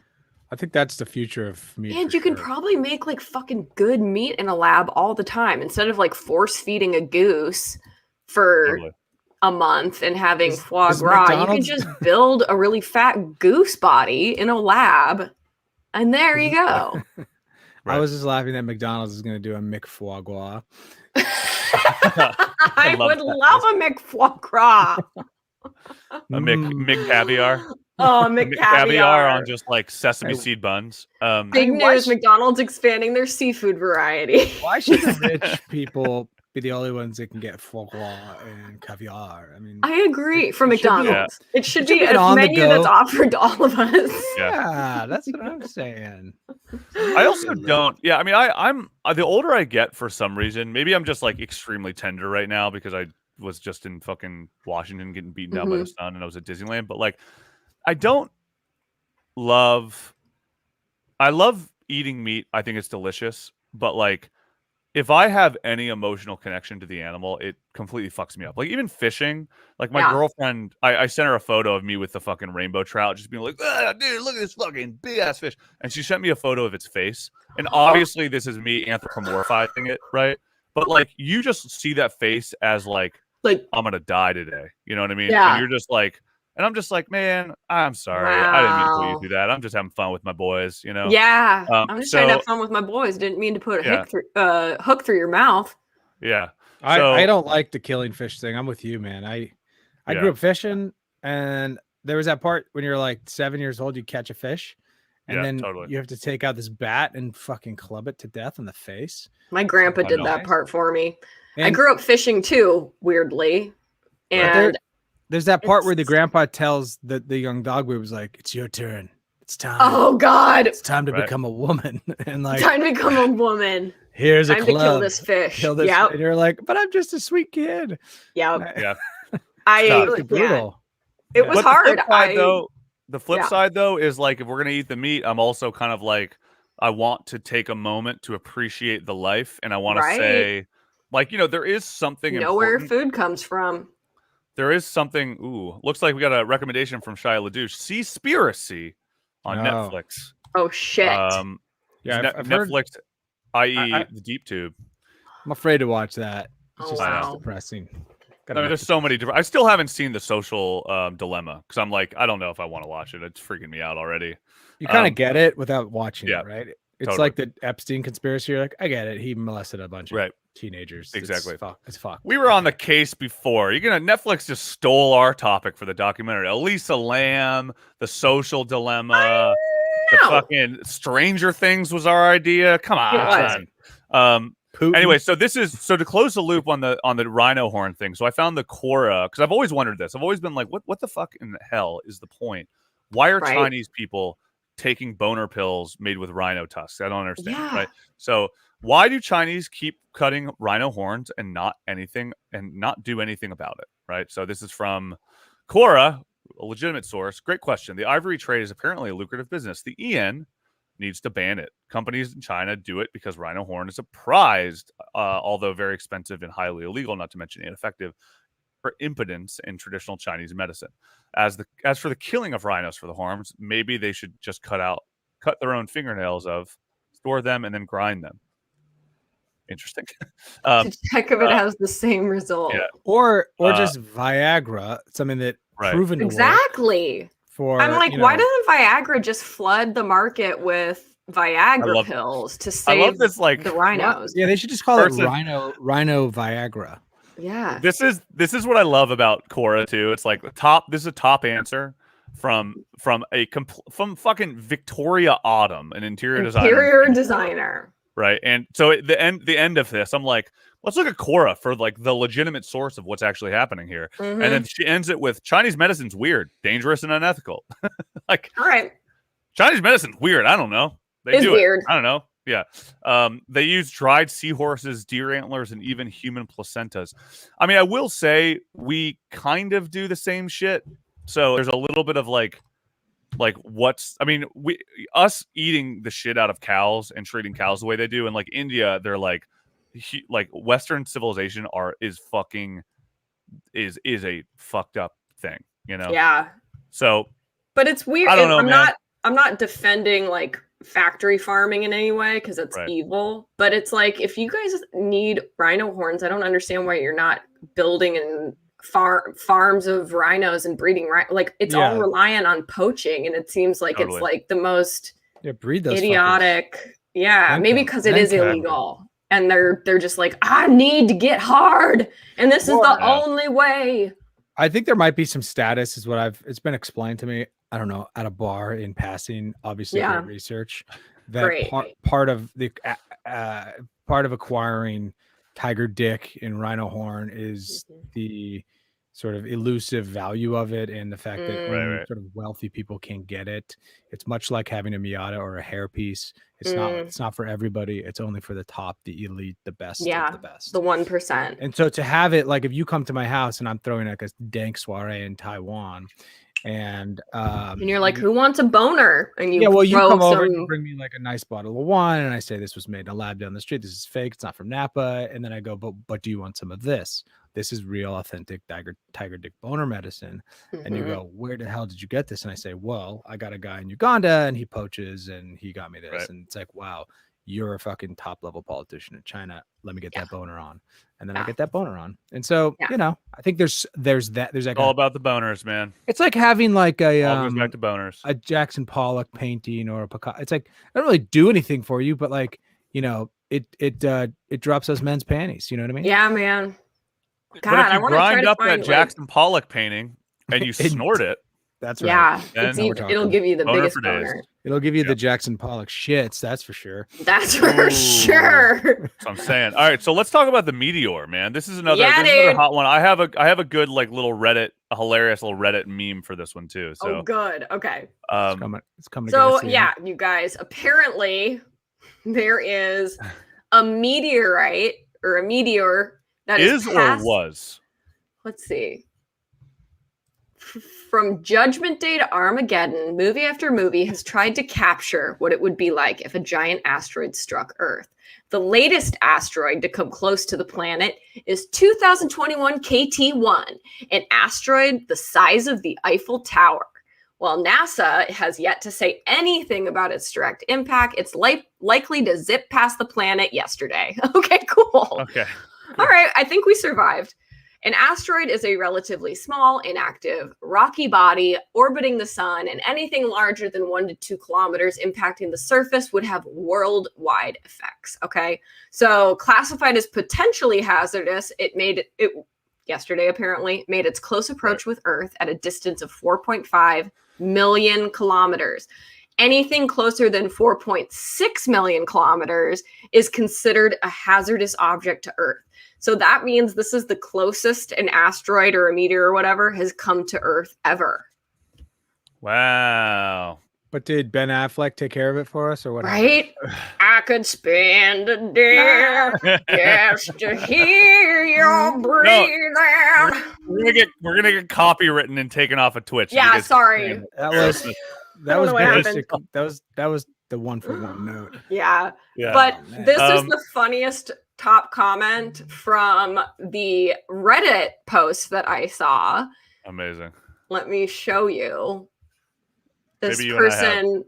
I think that's the future of meat. And you can probably make like fucking good meat in a lab all the time instead of like force feeding a goose for a month and having foie gras. You can just build a really fat goose body in a lab, and there you go. I was just laughing that McDonald's is going to do a McFoie gras. I would love a McFoie gras. A Mc caviar. Oh, McCaviar on just like sesame seed buns. Big news: McDonald's expanding their seafood variety. Why should the rich people be the only ones that can get foie gras and caviar? I mean, I agree. For McDonald's, it should be a menu that's offered to all of us. Yeah, that's what I'm saying. I also don't. Yeah, I mean, I'm the older I get, for some reason, maybe I'm just like extremely tender right now because I was just in fucking Washington getting beaten down by the sun, and I was at Disneyland, but like. I love eating meat. I think it's delicious, but like if I have any emotional connection to the animal, it completely fucks me up. Like even fishing, like my girlfriend, I sent her a photo of me with the fucking rainbow trout, just being like, dude, look at this fucking big ass fish. And she sent me a photo of its face. And obviously this is me anthropomorphizing it, right? But like you just see that face as like I'm gonna die today. You know what I mean? Yeah. And you're just like, and I'm just like, man, I'm sorry. I didn't mean to put you through that. I'm just having fun with my boys, you know? Yeah. I'm just trying to have fun with my boys. Didn't mean to put a hook through your mouth. Yeah. I don't like the killing fish thing. I'm with you, man. I grew up fishing, and there was that part when you're like 7 years old, you catch a fish, and then you have to take out this bat and fucking club it to death in the face. My grandpa did that part for me. And I grew up fishing too, weirdly. And there's that part where the grandpa tells the young dogwood was like, "It's your turn. It's time. Oh God, it's time to become a woman." And like, time to become a woman. Here's time a club. To kill this fish. Yeah, and you're like, "But I'm just a sweet kid." Yeah. Brutal. It was hard. The flip side though is like if we're gonna eat the meat, I'm also kind of like I want to take a moment to appreciate the life, and I want to say, like, you know, there is something. Know where food comes from. There is something. Ooh, looks like we got a recommendation from Shia LaDouche. Seaspiracy on Netflix. Oh shit! I've Netflix, i.e., the Deep Tube. I'm afraid to watch that. It's just depressing. There's so many different. I still haven't seen The Social Dilemma because I'm like, I don't know if I want to watch it. It's freaking me out already. You kind of get it without watching it, right? It's like the Epstein conspiracy. You're like, I get it. He molested a bunch of teenagers. Exactly. It's fucked. We were on the case before. Netflix just stole our topic for the documentary. Elisa Lam, The Social Dilemma, the fucking Stranger Things was our idea. Come on. Anyway, so to close the loop on the rhino horn thing. So I found the Quora because I've always wondered this. I've always been like, what the fuck in the hell is the point? Why are Chinese people taking boner pills made with rhino tusks? I don't understand. Right. So why do Chinese keep cutting rhino horns and not do anything about it? Right. So this is from Quora, a legitimate source. Great question. The ivory trade is apparently a lucrative business. The EN needs to ban it. Companies in China do it because rhino horn is a prized, although very expensive and highly illegal, not to mention ineffective, for impotence in traditional Chinese medicine. As for the killing of rhinos for the horns, maybe they should just cut their own fingernails store them, and then grind them. Interesting. To check if it has the same result. Yeah. Or just Viagra, something that proven to work. I'm like, why doesn't Viagra just flood the market with Viagra pills to save the rhinos? Yeah, they should just call it Rhino Viagra. Yeah. This is what I love about Quora too. It's like this is a top answer from fucking Victoria Autumn, an interior designer. Right. And so at the end of this, I'm like, let's look at Quora for like the legitimate source of what's actually happening here. And then she ends it with Chinese medicine's weird, dangerous, and unethical. Like, all right. Chinese medicine's weird. I don't know. It's weird. I don't know. Yeah. They use dried seahorses, deer antlers, and even human placentas. I mean, I will say we kind of do the same shit. So there's a little bit of like us eating the shit out of cows and treating cows the way they do. And like India, they're like Western civilization is a fucked up thing, you know? Yeah. So, but it's weird. I don't know, I'm not defending like factory farming in any way because it's evil, but it's like if you guys need rhino horns, I don't understand why you're not building and farms of rhinos and breeding like it's all reliant on poaching, and it seems like it's like the most breed those idiotic fuckers. Yeah, maybe because it is illegal and they're just like, I need to get hard and this is the only way. I think there might be some status is what it's been explained to me, I don't know, at a bar in passing, obviously research that part of acquiring tiger dick and rhino horn is the sort of elusive value of it and the fact that only sort of wealthy people can get it. It's much like having a Miata or a hairpiece. It's not for everybody. It's only for the top, the elite, the best of the best. The 1%. And so to have it, like if you come to my house and I'm throwing like a dank soiree in Taiwan And you're like, who wants a boner? And you you come over and you bring me like a nice bottle of wine, and I say this was made in a lab down the street. This is fake. It's not from Napa. And then I go, but do you want some of this? This is real, authentic tiger dick boner medicine. And you go, where the hell did you get this? And I say, well, I got a guy in Uganda, and he poaches, and he got me this. Right. And it's like, wow, you're a fucking top level politician in China. Let me get that boner on. And then I get that boner on. And so, I think there's like all about the boners, man. It's like having like all goes back to boners. A Jackson Pollock painting or a Picasso. It's like, I don't really do anything for you, but like, it drops those men's panties. You know what I mean? Yeah, man. God, but if you grind up that Jackson Pollock painting and you snort it, that's right. Yeah, it'll give you the biggest boner. It'll give you the Jackson Pollock shits. That's for sure. That's for sure. That's what I'm saying. All right, so let's talk about the Meteor, man. This is another hot one. I have a good like little Reddit, a hilarious little Reddit meme for this one too. So good. Okay. It's coming. So you guys. Apparently, there is a meteorite or a meteor that is or was. Let's see. From Judgment Day to Armageddon, movie after movie has tried to capture what it would be like if a giant asteroid struck Earth. The latest asteroid to come close to the planet is 2021 KT-1, an asteroid the size of the Eiffel Tower. While NASA has yet to say anything about its direct impact, it's likely to zip past the planet yesterday. Okay, cool. Okay. All right, I think we survived. An asteroid is a relatively small, inactive, rocky body orbiting the sun, and anything larger than 1 to 2 kilometers impacting the surface would have worldwide effects, okay? So classified as potentially hazardous, it yesterday apparently made its close approach with Earth at a distance of 4.5 million kilometers. Anything closer than 4.6 million kilometers is considered a hazardous object to Earth. So that means this is the closest an asteroid or a meteor or whatever has come to Earth ever. Wow. But did Ben Affleck take care of it for us or what? Right? I could spend a day just to hear your breathing. We're gonna get copywritten and taken off of Twitch. Yeah, sorry. That was basic. That was the 1-for-1 note. Yeah. But this is the funniest top comment from the Reddit post that I saw. Amazing. Let me show you. This Maybe you person.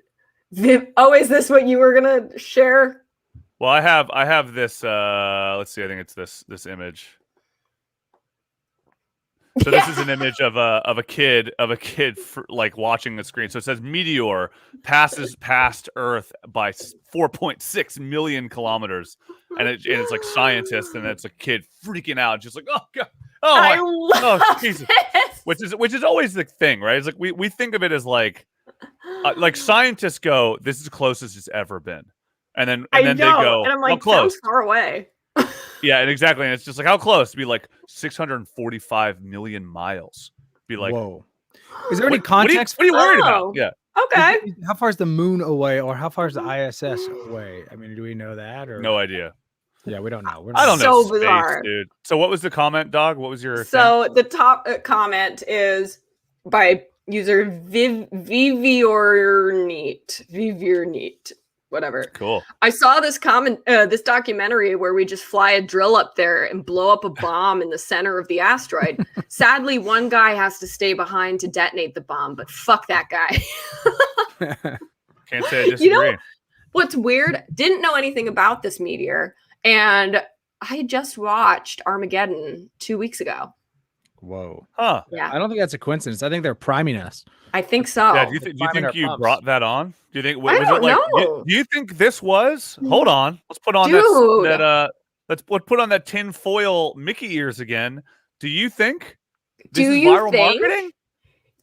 Is this what you were gonna share? Well, I have this. Let's see. I think it's this image. So this is an image of a kid like watching the screen. So it says meteor passes past Earth by 4.6 million kilometers, and it's like scientists, and it's a kid freaking out, just like, oh god, oh Jesus, which is always the thing, right? It's like we think of it as like scientists go, this is the closest it's ever been, and then they go, and I'm like, how close? Sounds far away. Yeah, and exactly. And it's just like, how close? To be like 645 million miles. Be like, whoa. Is there any context? What are you worried about? Yeah. Okay. How far is the moon away, or how far is the ISS away? I mean, do we know that? Or no idea. Yeah, we don't know. I don't know. So bizarre, dude. So what was the comment, Dog? What was your? So the top comment is by user Viviorneat. Whatever. Cool. I saw this this documentary where we just fly a drill up there and blow up a bomb in the center of the asteroid. Sadly, one guy has to stay behind to detonate the bomb, but fuck that guy. Can't say I disagree. What's weird? Didn't know anything about this meteor, and I just watched Armageddon 2 weeks ago. Whoa. Huh. Yeah. I don't think that's a coincidence. I think they're priming us. I think so. Yeah, do you think you brought that on? Do you think I don't know. Do you think this was? Hold on. Let's put on let's put on that tin foil Mickey ears again. Do you think this is viral marketing?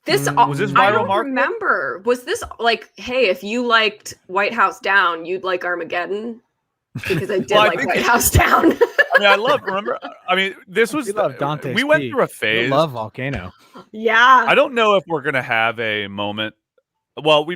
Was this viral I don't remember. Was this like, hey, if you liked White House Down, you'd like Armageddon? Because I did White House Down. I mean, this was we went through a phase. We love Volcano. Yeah. I don't know if we're gonna have a moment. Well,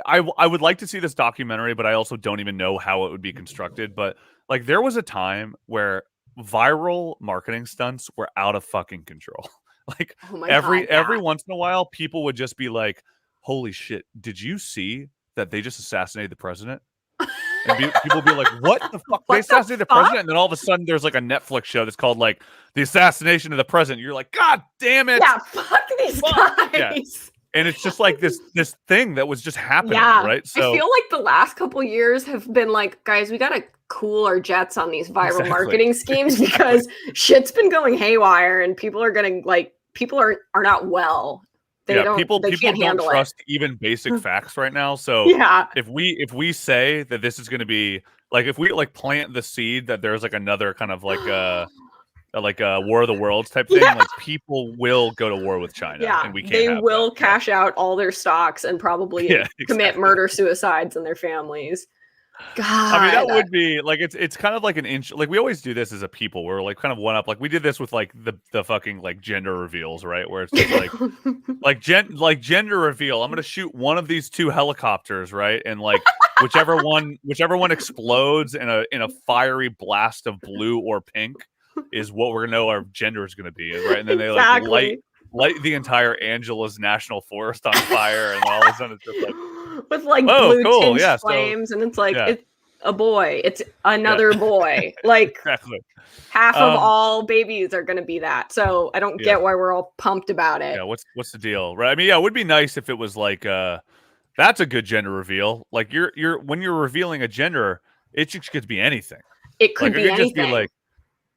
I would like to see this documentary, but I also don't even know how it would be constructed. But like, there was a time where viral marketing stunts were out of fucking control. Like Oh every once in a while, people would just be like, "Holy shit! Did you see that they just assassinated the president?" And people would be like, "What the fuck? They assassinated the president?" And then all of a sudden, there's like a Netflix show that's called like "The Assassination of the President." You're like, "God damn it! Yeah, fuck these guys." Yeah. And it's just like this thing that was just happening, right? So I feel like the last couple years have been like, guys, we gotta cool our jets on these viral marketing schemes because shit's been going haywire, and people are not well. They don't trust even basic facts right now. So if we say that this is going to be like, if we like plant the seed that there's like another kind of like a War of the Worlds type thing, like people will go to war with China. Yeah, and we can't. They will cash out all their stocks and probably commit murder suicides in their families. God, I mean, that would be like it's kind of like an inch. Like we always do this as a people. We're like kind of one up. Like we did this with like the fucking like gender reveals, right? Where it's just like gender reveal. I'm gonna shoot one of these two helicopters, right? And like whichever one explodes in a fiery blast of blue or pink is what we're gonna know our gender is gonna be, right? And then they like light the entire Angeles National Forest on fire, and all of a sudden it's just like with like blue tinged flames, and it's like it's a boy. It's another boy. Like half of all babies are going to be that. So I don't get why we're all pumped about it. Yeah, what's the deal, right? I mean, it would be nice if it was like that's a good gender reveal. Like you're when you're revealing a gender, it just could be anything. It could be anything. Just be like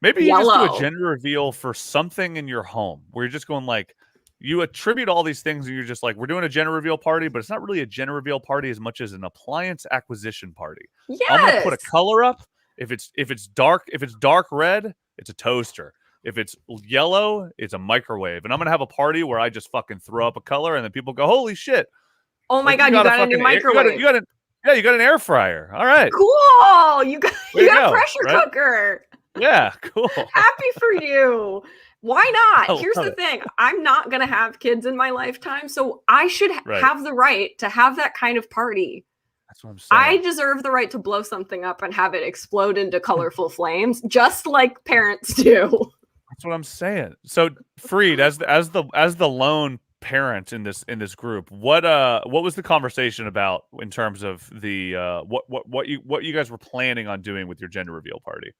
maybe you just do a gender reveal for something in your home where you're just going like. You attribute all these things and you're just like, we're doing a gender reveal party, but it's not really a gender reveal party as much as an appliance acquisition party. Yes. I'm gonna put a color up. If it's dark red, it's a toaster. If it's yellow, it's a microwave. And I'm gonna have a party where I just fucking throw up a color and then people go, holy shit. Oh my God, you got a new microwave. You got an air fryer. All right. Cool. You got a pressure cooker. Yeah, cool. Happy for you. Why not? Here's the thing. I'm not going to have kids in my lifetime, so I should have the right to have that kind of party. That's what I'm saying. I deserve the right to blow something up and have it explode into colorful flames, just like parents do. That's what I'm saying. So, Freed, as the lone parent in this group, what was the conversation about in terms of the what you guys were planning on doing with your gender reveal party?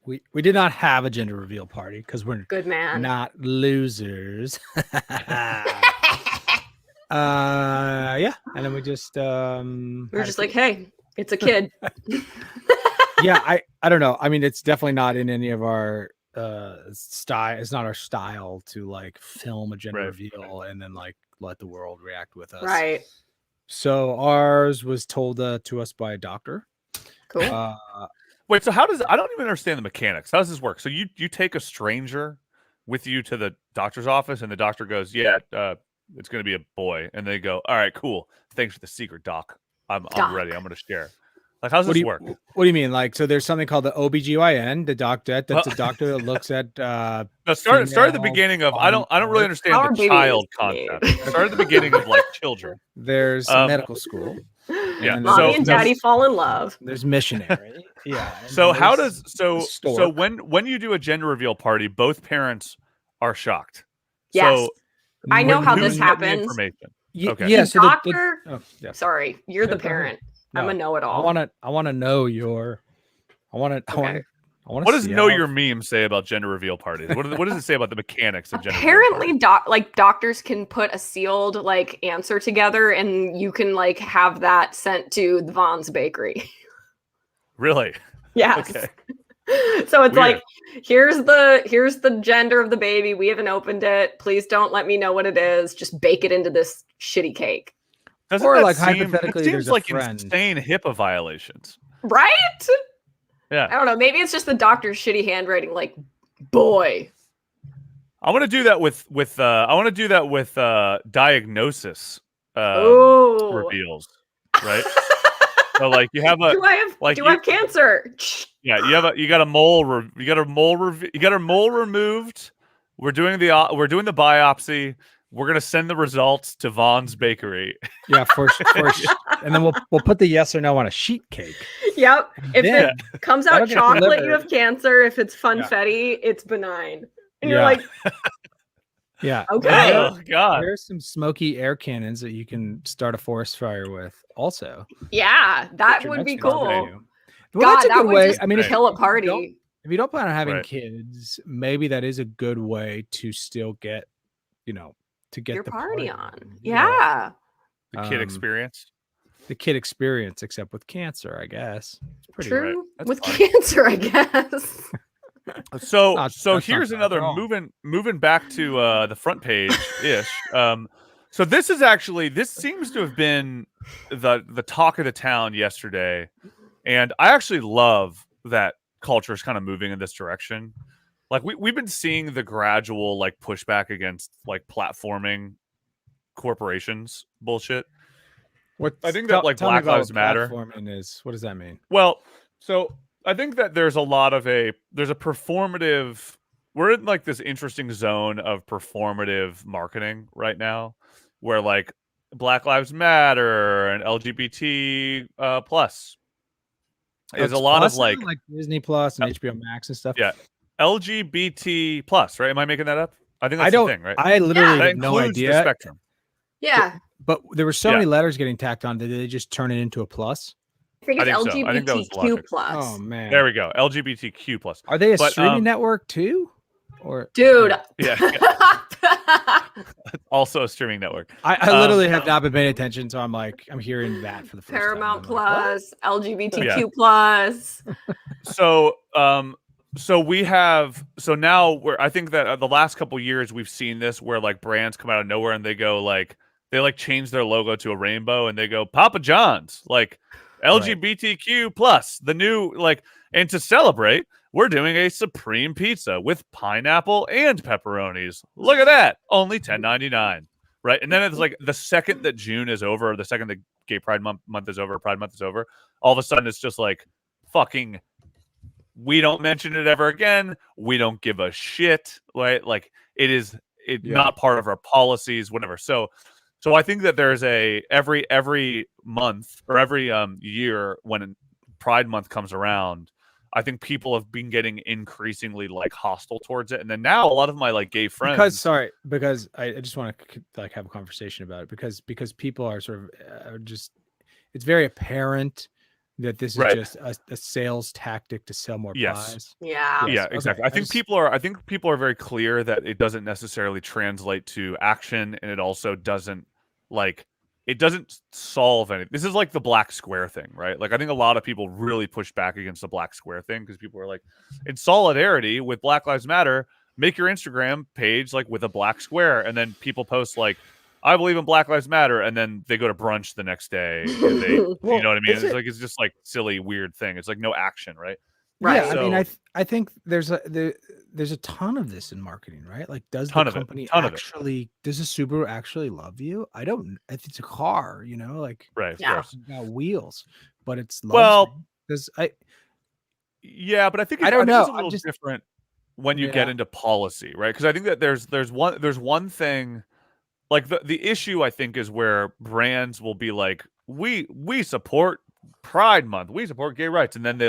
We did not have a gender reveal party because we're good man, not losers. Yeah, and then we just we're just like, hey, it's a kid. Yeah, I don't know. I mean, it's definitely not in any of our style. It's not our style to like film a gender reveal and then like let the world react with us. Right. So ours was told to us by a doctor. Cool. Wait, so how does I don't even understand the mechanics. How does this work? So you take a stranger with you to the doctor's office, and the doctor goes, "Yeah, it's going to be a boy," and they go, "All right, cool. Thanks for the secret, doc. I'm ready. I'm going to share." Like, how does this work? What do you mean? Like, so there's something called the OBGYN, the doctor. That's a doctor that looks at. No, start at the beginning of. I don't really understand the child concept. Start at the beginning of like children. There's medical school. Yeah, mommy and daddy fall in love. There's missionary. Yeah. So how does so when you do a gender reveal party, both parents are shocked. Yes. So I know how this happens. Information. Okay. Yeah. So doctor. Sorry, you're the parent. No, I'm a know-it-all. I want to know your. What does know your meme say about gender reveal parties? What does it say about the mechanics of gender? Apparently, doctors can put a sealed like answer together, and you can like have that sent to the Vaughn's Bakery. Really? Yes. Okay. So it's like, here's the gender of the baby. We haven't opened it. Please don't let me know what it is. Just bake it into this shitty cake. Or like hypothetically, there's like a friend. Insane HIPAA violations, right? Yeah, I don't know. Maybe it's just the doctor's shitty handwriting. Like, boy, I want to do that with diagnosis reveals, right? So like you have a do I have cancer? Yeah, you got a mole removed. We're doing the biopsy. We're gonna send the results to Vaughn's Bakery. Yeah, and then we'll put the yes or no on a sheet cake. Yep. If it comes out chocolate, you have cancer. If it's funfetti, it's benign. And you're like, yeah. Okay. Oh God. There's some smoky air cannons that you can start a forest fire with. Also, yeah, that would be cool. Well, God, that's a good way. I mean, kill a party. If you don't plan on having kids, maybe that is a good way to still get, to get your the party on. Yeah. The kid experience. The kid experience, except with cancer, I guess. It's pretty true. Right. With cancer, I guess. So here's another moving back to the front page ish. So this seems to have been the talk of the town yesterday, and I actually love that culture is kind of moving in this direction. Like we've been seeing the gradual like pushback against like platforming corporations bullshit. I think that like Black Lives Matter is, what does that mean? Well, so I think that there's a performative, we're in like this interesting zone of performative marketing right now where like Black Lives Matter and LGBT plus is a lot of like Disney Plus and HBO Max and stuff. Yeah. LGBT plus, right? Am I making that up? I think that's the thing, right? I literally have no idea. The spectrum. Yeah. But there were so many letters getting tacked on. Did they just turn it into a plus? I think it's LGBTQ plus. Oh man. There we go. LGBTQ plus. Are they a streaming network too? Or dude. Yeah. Also a streaming network. I literally have not been paying attention, so I'm hearing that for the first Paramount time. Plus, LGBTQ plus. So now I think that the last couple years we've seen this where like brands come out of nowhere and they go like they change their logo to a rainbow and they go Papa John's, like LGBTQ plus, the new and to celebrate we're doing a supreme pizza with pineapple and pepperonis. Look at that, only $10.99, right? And then it's like the second that June is over, the second that Gay Pride month is over, Pride Month is over, all of a sudden it's just like fucking. We don't mention it ever again. We don't give a shit, right? Like it's not part of our policies, whatever. So I think that there's every month or every year when Pride Month comes around, I think people have been getting increasingly like hostile towards it. And then now a lot of my like gay friends because I just want to like have a conversation about it because people are sort of just, it's very apparent that this is just a sales tactic to sell more pies. Yeah, exactly. I think people are very clear that it doesn't necessarily translate to action, and it also doesn't solve anything. This is like the black square thing, right? Like I think a lot of people really push back against the black square thing because people are like, in solidarity with Black Lives Matter, make your Instagram page like with a black square, and then people post like, I believe in Black Lives Matter, and then they go to brunch the next day. And they, you know what I mean? It's just like silly, weird thing. It's like no action, right? Right. Yeah, so, I mean, I think there's a ton of this in marketing, right? Like, does the company actually, does a Subaru actually love you? I don't. It's a car, like right? Yeah, it's got wheels, but it's because Yeah, but I think I don't know. It's a little different when you get into policy, right? Because I think that there's one thing. Like the issue I think is where brands will be like, we support Pride Month, we support gay rights, and then they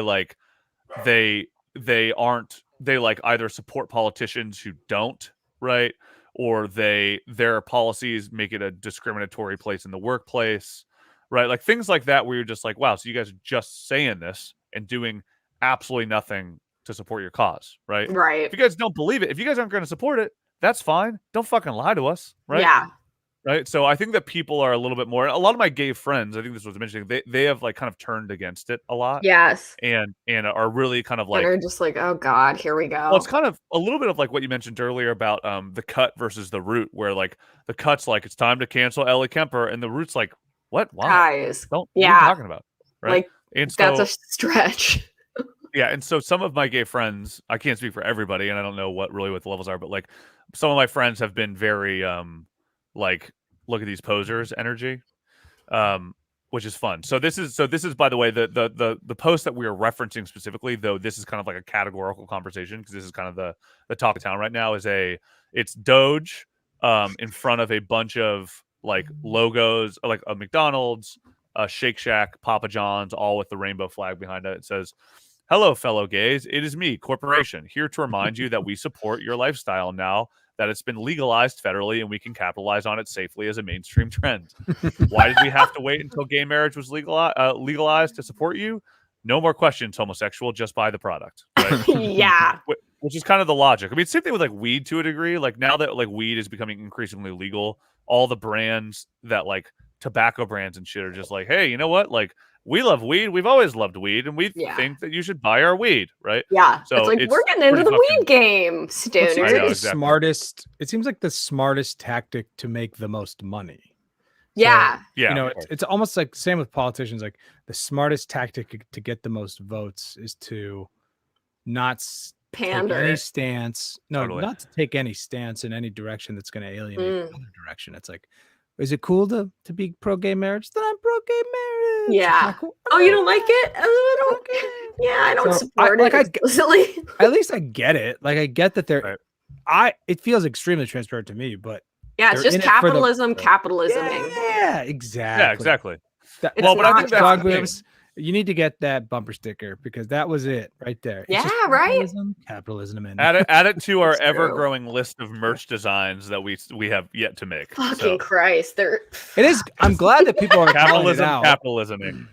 either support politicians who don't, right, or their policies make it a discriminatory place in the workplace, right? Like things like that where you're just like, wow, so you guys are just saying this and doing absolutely nothing to support your cause, right? Right. If you guys don't believe it, if you guys aren't going to support it, that's fine. Don't fucking lie to us, right? Yeah. Right. So I think that people are a little bit more. A lot of my gay friends, I think this was mentioning, they have like kind of turned against it a lot. Yes. And are really kind of like, they're just like, oh God, here we go. Well, it's kind of a little bit of like what you mentioned earlier about the cut versus the root, where like the cut's like it's time to cancel Ellie Kemper, and the root's like, what? Why? Guys, what are you talking about? Right. Like, and that's a stretch. Yeah, and so some of my gay friends, I can't speak for everybody, and I don't know what the levels are, but like some of my friends have been very like, look at these posers energy, which is fun. So this is by the way the post that we are referencing specifically, though this is kind of like a categorical conversation because this is kind of the talk of town right now. It's Doge in front of a bunch of like logos like a McDonald's, Shake Shack, Papa John's, all with the rainbow flag behind it. It says, Hello, fellow gays. It is me, Corporation, here to remind you that we support your lifestyle now that it's been legalized federally and we can capitalize on it safely as a mainstream trend. Why did we have to wait until gay marriage was legalized to support you? No more questions, homosexual. Just buy the product. Right? Yeah. Which is kind of the logic. I mean, same thing with like weed to a degree. Like now that like weed is becoming increasingly legal, all the brands that like tobacco brands and shit are just like, hey, you know what? Like we love weed. We've always loved weed, and we think that you should buy our weed, right? Yeah. So it's like we're getting into the weed game, stoners. It seems like the smartest tactic to make the most money. Yeah. So, you know, it's almost like same with politicians. Like the smartest tactic to get the most votes is to not pander take any stance. No, totally. Not to take any stance in any direction that's going to alienate the other direction. It's like, is it cool to be pro-gay marriage? Then I'm pro-gay marriage. Yeah. Cool. Oh, you don't like it? I don't support it explicitly. At least I get it. Like I get that they're. It feels extremely transparent to me, but yeah, it's just capitalism. Yeah, exactly. Yeah, exactly. But I think that's you need to get that bumper sticker because that was it right there. Yeah, right. Capitalism. And add it to our ever-growing list of merch designs that we have yet to make. Fucking Christ, it is. I'm glad that people are capitalisming.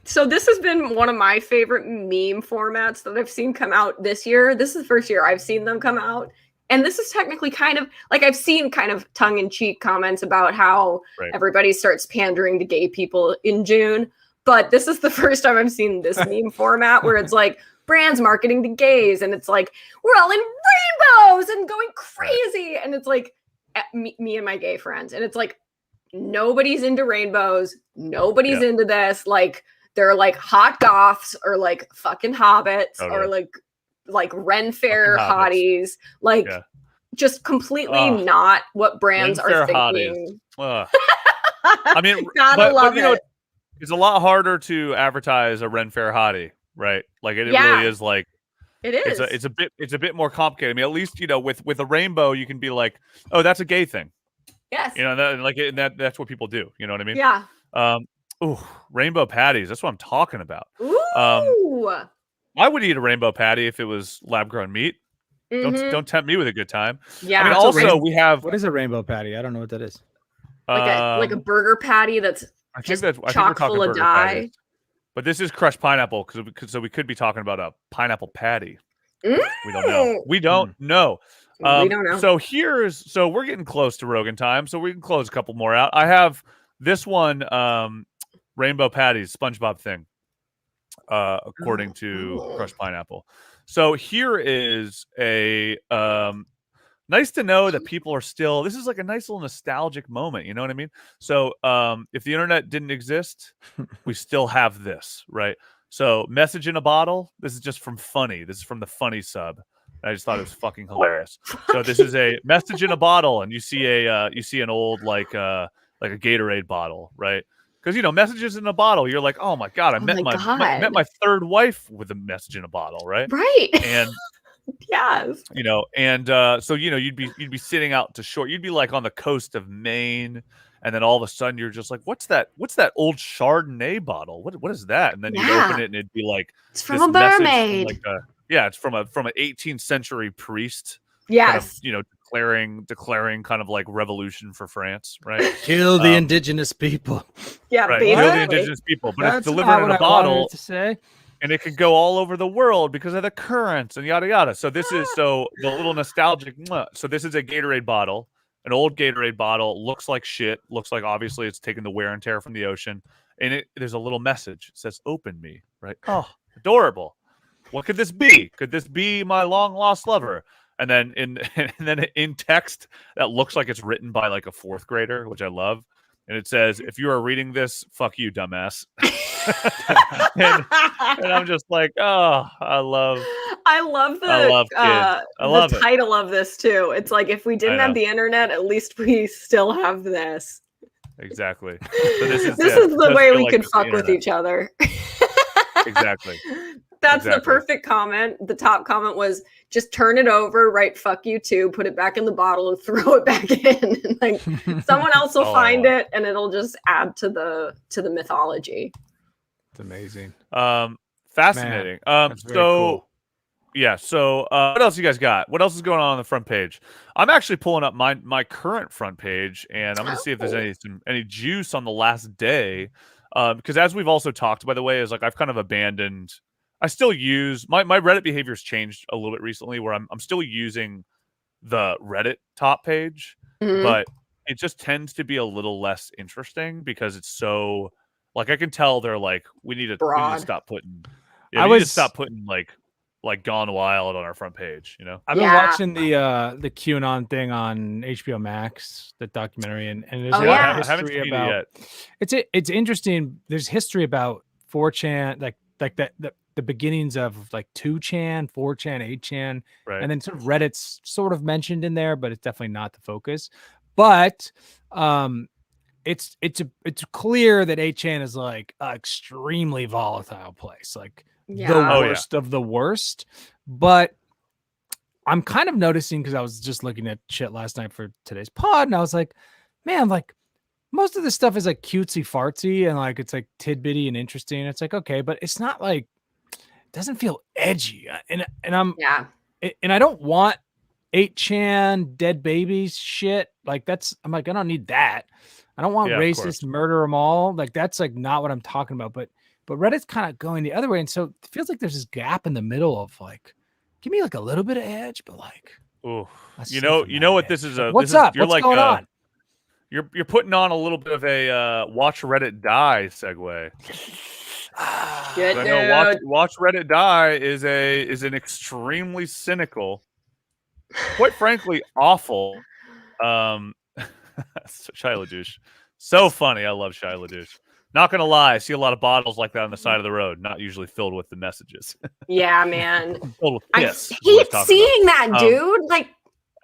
So this has been one of my favorite meme formats that I've seen come out this year. This is the first year I've seen them come out. And this is technically kind of like I've seen kind of tongue-in-cheek comments about how everybody starts pandering to gay people in June. But this is the first time I've seen this meme format where it's like brands marketing to gays. And it's like, we're all in rainbows and going crazy. And it's like me and my gay friends. And it's like, nobody's into rainbows. Nobody's into this. Like they're like hot goths or like fucking hobbits or like Ren Fair hotties, like just completely not what brands are thinking. I mean, but you know, it's a lot harder to advertise a Ren Fair hottie, right? Like it really is like it is. It's a bit more complicated. I mean, at least you know with a rainbow, you can be like, oh, that's a gay thing. Yes. You know, that's what people do. You know what I mean? Yeah. Rainbow patties. That's what I'm talking about. Ooh. I would eat a rainbow patty if it was lab-grown meat. Don't tempt me with a good time. Yeah. I mean, also we have. What is a rainbow patty? I don't know what that is. Like a burger patty that's chock full of dye. Patties. But this is crushed pineapple so we could be talking about a pineapple patty. We don't know. We don't know. We don't know. So we're getting close to Rogan time, so we can close a couple more out. I have this one, rainbow patties, SpongeBob thing. According to crushed pineapple. So here is a nice to know that people are still. This is like a nice little nostalgic moment. You know what I mean? So if the internet didn't exist, we still have this, right? So message in a bottle. This is just from Funny. This is from the Funny sub. I just thought it was fucking hilarious. So this is a message in a bottle, and you see an old like a Gatorade bottle, right? Because you know, messages in a bottle, you're like, oh my god, I met my third wife with a message in a bottle, right? Right. And yes, you know, and so you know, you'd be sitting out to shore, you'd be like on the coast of Maine, and then all of a sudden you're just like, what's that old Chardonnay bottle? What is that? And then you'd open it and it'd be like, it's from a mermaid. It's from an 18th century priest. Yes. Kind of, you know, declaring kind of like revolution for France, right? Kill the indigenous people. Yeah, right. Kill the indigenous people. But it's delivered in a bottle to say. And it could go all over the world because of the currents and yada yada. So this is the little nostalgic. So this is a Gatorade bottle, an old Gatorade bottle. Looks like shit. Looks like obviously it's taken the wear and tear from the ocean. And there's a little message. It says, "Open me." Right? Oh, adorable. What could this be? Could this be my long lost lover? And then in text that looks like it's written by like a fourth grader, which I love. And it says, "If you are reading this, fuck you, dumbass." and I'm just like, oh, I love the title of this too. It's like, if we didn't have the internet, at least we still have this. Exactly. So this is the way we could fuck with each other. Exactly. That's the perfect comment. The top comment was, just turn it over, write "fuck you too," put it back in the bottle and throw it back in. And like someone else will find it and it'll just add to the mythology. That's amazing. Fascinating. Man, that's very cool. Yeah, so what else you guys got? What else is going on the front page? I'm actually pulling up my current front page, and I'm going to see if there's any juice on the last day. Because as we've also talked, by the way, is like I've kind of abandoned. I still use my Reddit behavior's changed a little bit recently, where I'm still using the Reddit top page, but it just tends to be a little less interesting because it's so like I can tell they're like we need to stop putting. Yeah, we need to stop putting like Gone Wild on our front page, you know. I've been watching the QAnon thing on HBO Max, the documentary, and there's a history about it's interesting. There's history about 4chan, like the beginnings of like 2chan, 4chan, 8chan, and then sort of Reddit's sort of mentioned in there, but it's definitely not the focus. But it's clear that 8chan is like an extremely volatile place, like the worst of the worst. But I'm kind of noticing, because I was just looking at shit last night for today's pod, and I was like, man, like most of this stuff is like cutesy fartsy and like it's like tidbitty and interesting. It's like, okay, but it's not like, it doesn't feel edgy. And I'm and I don't want 8chan dead babies shit. Like I'm like, I don't need that. I don't want racist murder them all. Like that's like not what I'm talking about. But Reddit's kind of going the other way. And so it feels like there's this gap in the middle of like, give me like a little bit of edge, but like, you know what this is? What's up? What's going on? You're putting on a little bit of a watch Reddit die segue. Shit, I know watch Reddit die is an extremely cynical, quite frankly, awful. Shia LaDouche, so funny. I love Shia LaDouche. Not gonna lie, I see a lot of bottles like that on the side of the road, not usually filled with the messages. Yeah, man. I hate seeing that, dude. Like,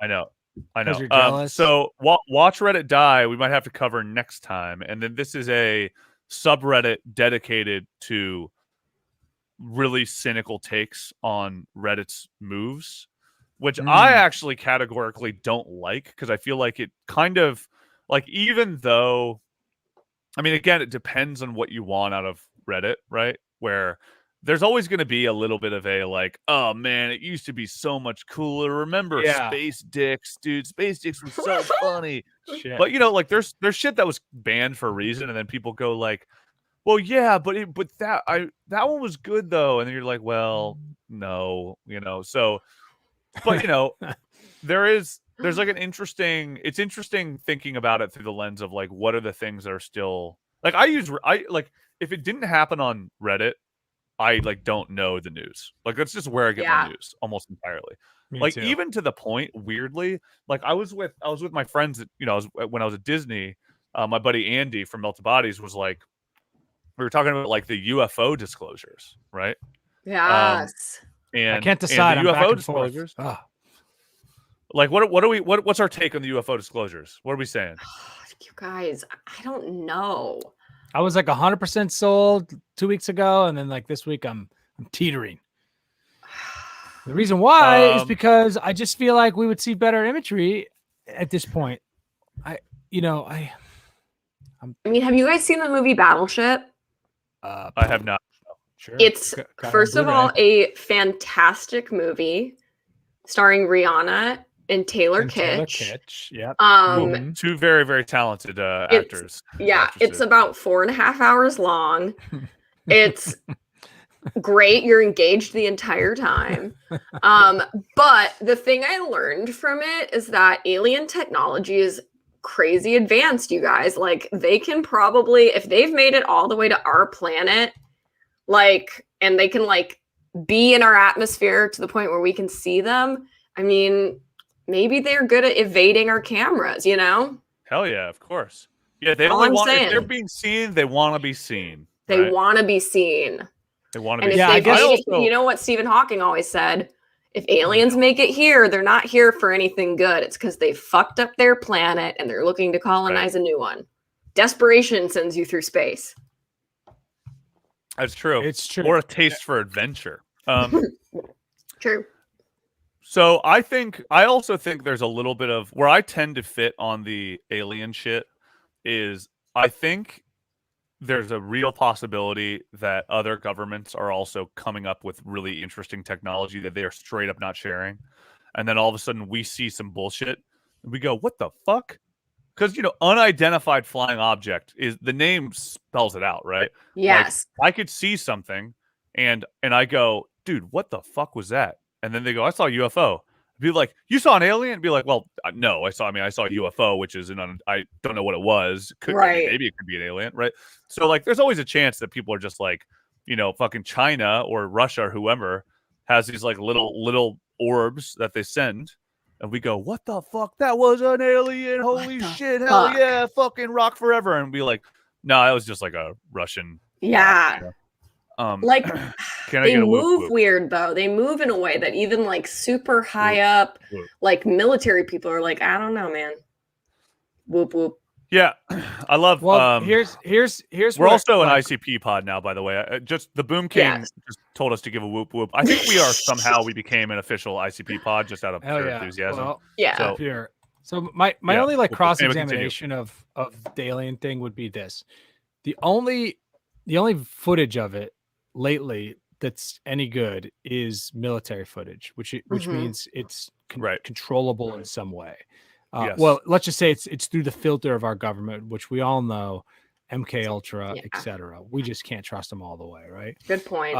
I know. You're jealous. So watch Reddit die. We might have to cover next time, and then this is a subreddit dedicated to really cynical takes on Reddit's moves, which I actually categorically don't like, because I feel like it kind of like, even though, I mean, again, it depends on what you want out of Reddit, right? Where there's always going to be a little bit of a like, oh man, it used to be so much cooler. Remember Space Dicks, dude? Space Dicks was so funny. Shit. But you know, like there's shit that was banned for a reason, and then people go like, well, yeah, but that one was good though, and then you're like, well, no, you know. So, but you know, there's like it's interesting thinking about it through the lens of like, what are the things that are still like, I like, if it didn't happen on Reddit, I like don't know the news. Like that's just where I get my news almost entirely. Me too. Even to the point, weirdly, like I was with my friends at, you know, when I was at Disney, my buddy Andy from Melted Bodies was like, we were talking about like the UFO disclosures, right? Yes. And I can't decide. And the I'm UFO back and disclosures. Forth. Like what's our take on the UFO disclosures? What are we saying? You guys, I don't know. I was like 100% sold 2 weeks ago, and then like this week I'm teetering. The reason why is because I just feel like we would see better imagery at this point. I mean, have you guys seen the movie Battleship? I have not. Sure. It's first of all a fantastic movie starring Rihanna and Taylor Kitsch. Yep. Two very, very talented actors. Yeah, it's about 4.5 hours long. It's great. You're engaged the entire time. But the thing I learned from it is that alien technology is crazy advanced, you guys. Like, they can probably, if they've made it all the way to our planet, like, and they can like be in our atmosphere to the point where we can see them, I mean, maybe they're good at evading our cameras, you know? Hell yeah, of course. Yeah, they only want, if they're being seen, they want to be seen. They want to be seen. They want to be seen. And if you know what Stephen Hawking always said? If aliens make it here, they're not here for anything good. It's because they fucked up their planet and they're looking to colonize a new one. Desperation sends you through space. That's true. It's true. Or a taste for adventure. True. So I also think there's a little bit of where I tend to fit on the alien shit is I think there's a real possibility that other governments are also coming up with really interesting technology that they are straight up not sharing. And then all of a sudden we see some bullshit and we go, what the fuck? Because, unidentified flying object is the name spells it out, right? Like Yes. I could see something and I go, dude, what the fuck was that? And then they go, I saw a UFO. Be like, you saw an alien? Be like, well, no, I saw a UFO, which is I don't know what it was. Right. Maybe it could be an alien, right? So like, there's always a chance that people are just like, fucking China or Russia or whoever has these like little orbs that they send, and we go, what the fuck? That was an alien! Holy shit! Hell yeah! Fucking rock forever! And be like, no, that was just like a Russian. Yeah. Like they move weird though. They move in a way that even like super high up, like military people are like, I don't know, man. Whoop whoop. Yeah, I love. Well, here's. We're also an ICP pod now, by the way. Just the Boom King just told us to give a whoop whoop. I think we became an official ICP pod just out of pure enthusiasm. Well, yeah. So my only like cross examination of the alien thing would be this: the only footage of it lately that's any good is military footage, which means it's controllable in some way. Well, let's just say it's through the filter of our government, which we all know, MK Ultra, etc. We just can't trust them all the way, right? Good point.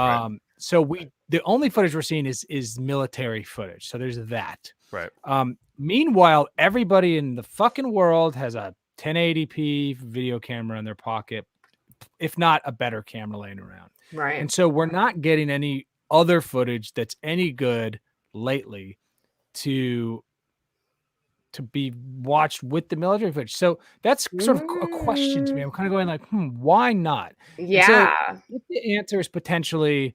So the only footage we're seeing is military footage. So there's that. Right. Meanwhile, everybody in the fucking world has a 1080p video camera in their pocket, if not a better camera laying around. Right. And so we're not getting any other footage that's any good lately to be watched with the military footage. So that's sort of a question to me. I'm kind of going like, why not? Yeah. So the answer is potentially,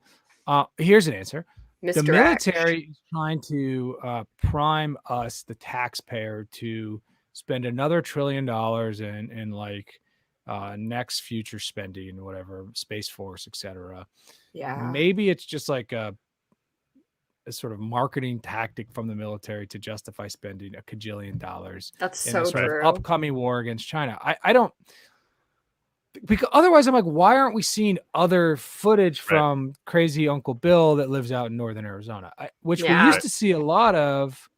here's an answer. Misdirect. The military is trying to prime us, the taxpayer, to spend another $1 trillion in like next future spending, whatever, Space Force, etc. Yeah. Maybe it's just like a sort of marketing tactic from the military to justify spending $1 kajillion. That's in so sort true. of upcoming war against China. I don't, because otherwise I'm like, why aren't we seeing other footage from crazy Uncle Bill that lives out in northern Arizona, which we used to see a lot of.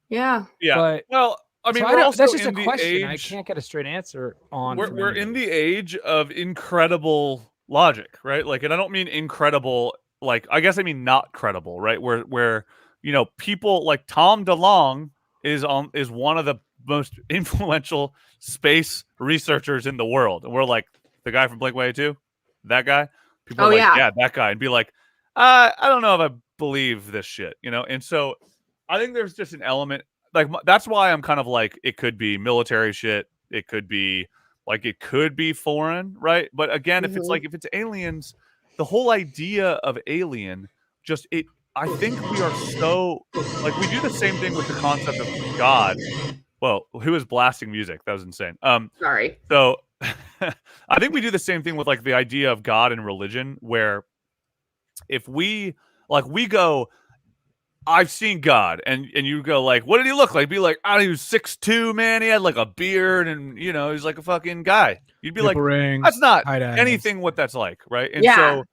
Yeah. But well, I mean, that's just a question. I can't get a straight answer on. We're in the age of incredible logic, right? Like, and I don't mean incredible. Like, I guess I mean not credible, right? Where people like Tom DeLonge is one of the most influential space researchers in the world, and we're like, the guy from Blink-182, that guy. People are like, yeah, that guy, and be like, I don't know if I believe this shit, And so I think there's just an element like that's why I'm kind of like, it could be military shit, it could be foreign, right? But again, if it's aliens. The whole idea of alien, I think we are so, like, we do the same thing with the concept of God. Whoa, who was blasting music? That was insane. Sorry. So I think we do the same thing with like the idea of God and religion, where if we go, I've seen God, and you go like, what did he look like? Be like, he was 6'2", man. He had like a beard, and he's like a fucking guy. You'd be like, that's not anything what that's like, right? And so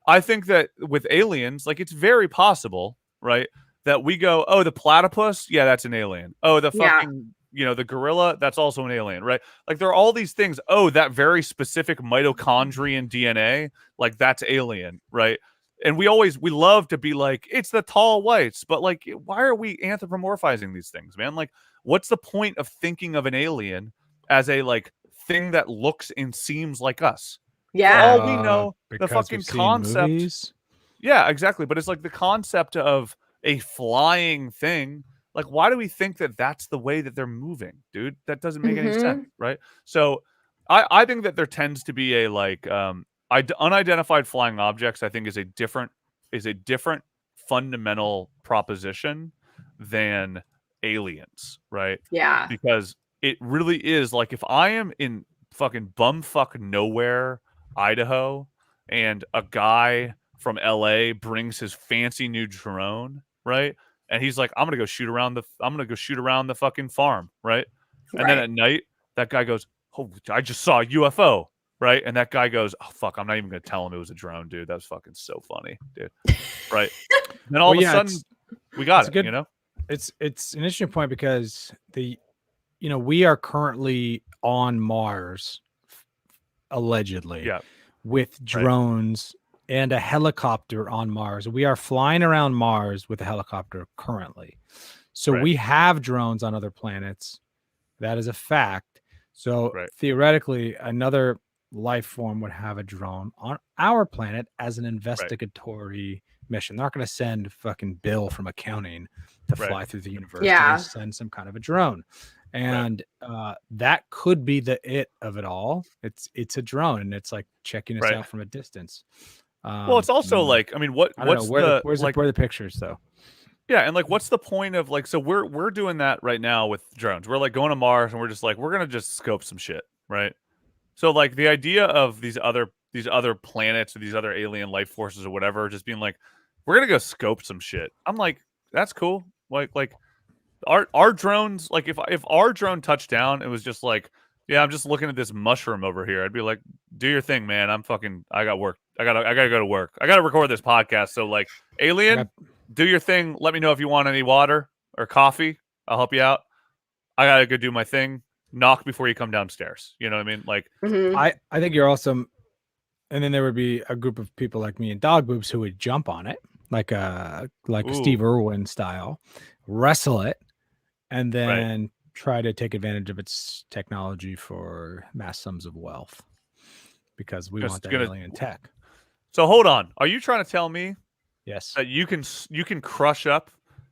I think that with aliens, like, it's very possible, right, that we go, oh, the platypus, yeah, that's an alien. Oh, the fucking the gorilla, that's also an alien, right? Like, there are all these things. Oh, that very specific mitochondrial DNA, like, that's alien, right? And we love to be like, it's the tall whites, but like, why are we anthropomorphizing these things, man? Like, what's the point of thinking of an alien as a like thing that looks and seems like us? Yeah. For all we know, the fucking concept. Movies. Yeah, exactly. But it's like the concept of a flying thing. Like, why do we think that that's the way that they're moving, dude? That doesn't make any sense, right? So I think that there tends to be a like unidentified flying objects, I think, is a different fundamental proposition than aliens, right? Yeah. Because it really is like, if I am in fucking bumfuck nowhere, Idaho, and a guy from LA brings his fancy new drone, right? And he's like, I'm gonna go shoot around the fucking farm, right? And then at night, that guy goes, oh, I just saw a UFO. right? And that guy goes, "Oh fuck, I'm not even gonna tell him it was a drone, dude. That was fucking so funny, dude." Right? Then all of a sudden, we got it. It's an interesting point because we are currently on Mars, allegedly, with drones and a helicopter on Mars. We are flying around Mars with a helicopter currently. So we have drones on other planets. That is a fact. So theoretically, another life form would have a drone on our planet as an investigatory mission. They're not going to send fucking Bill from accounting to fly through the universe. They're going to send some kind of a drone. And that could be the it of it all. It's a drone, and it's like checking us out from a distance. Well, it's also like, I mean, where's the pictures though? Yeah, and like, what's the point of like? So we're doing that right now with drones. We're like going to Mars, and we're just like, we're gonna just scope some shit, right? So like the idea of these other planets or these other alien life forces or whatever, just being like, we're gonna go scope some shit. I'm like, that's cool. Like our drones, like if our drone touched down, it was just like, yeah, I'm just looking at this mushroom over here. I'd be like, do your thing, man. I got work. I gotta go to work. I gotta record this podcast. So like, alien, do your thing. Let me know if you want any water or coffee. I'll help you out. I gotta go do my thing. Knock before you come downstairs. You know what I mean? Like, I think you're awesome. And then there would be a group of people like me and Dog Boobs who would jump on it, like Steve Irwin style, wrestle it, and then try to take advantage of its technology for mass sums of wealth, because we want that alien tech. So hold on. Are you trying to tell me that you can crush up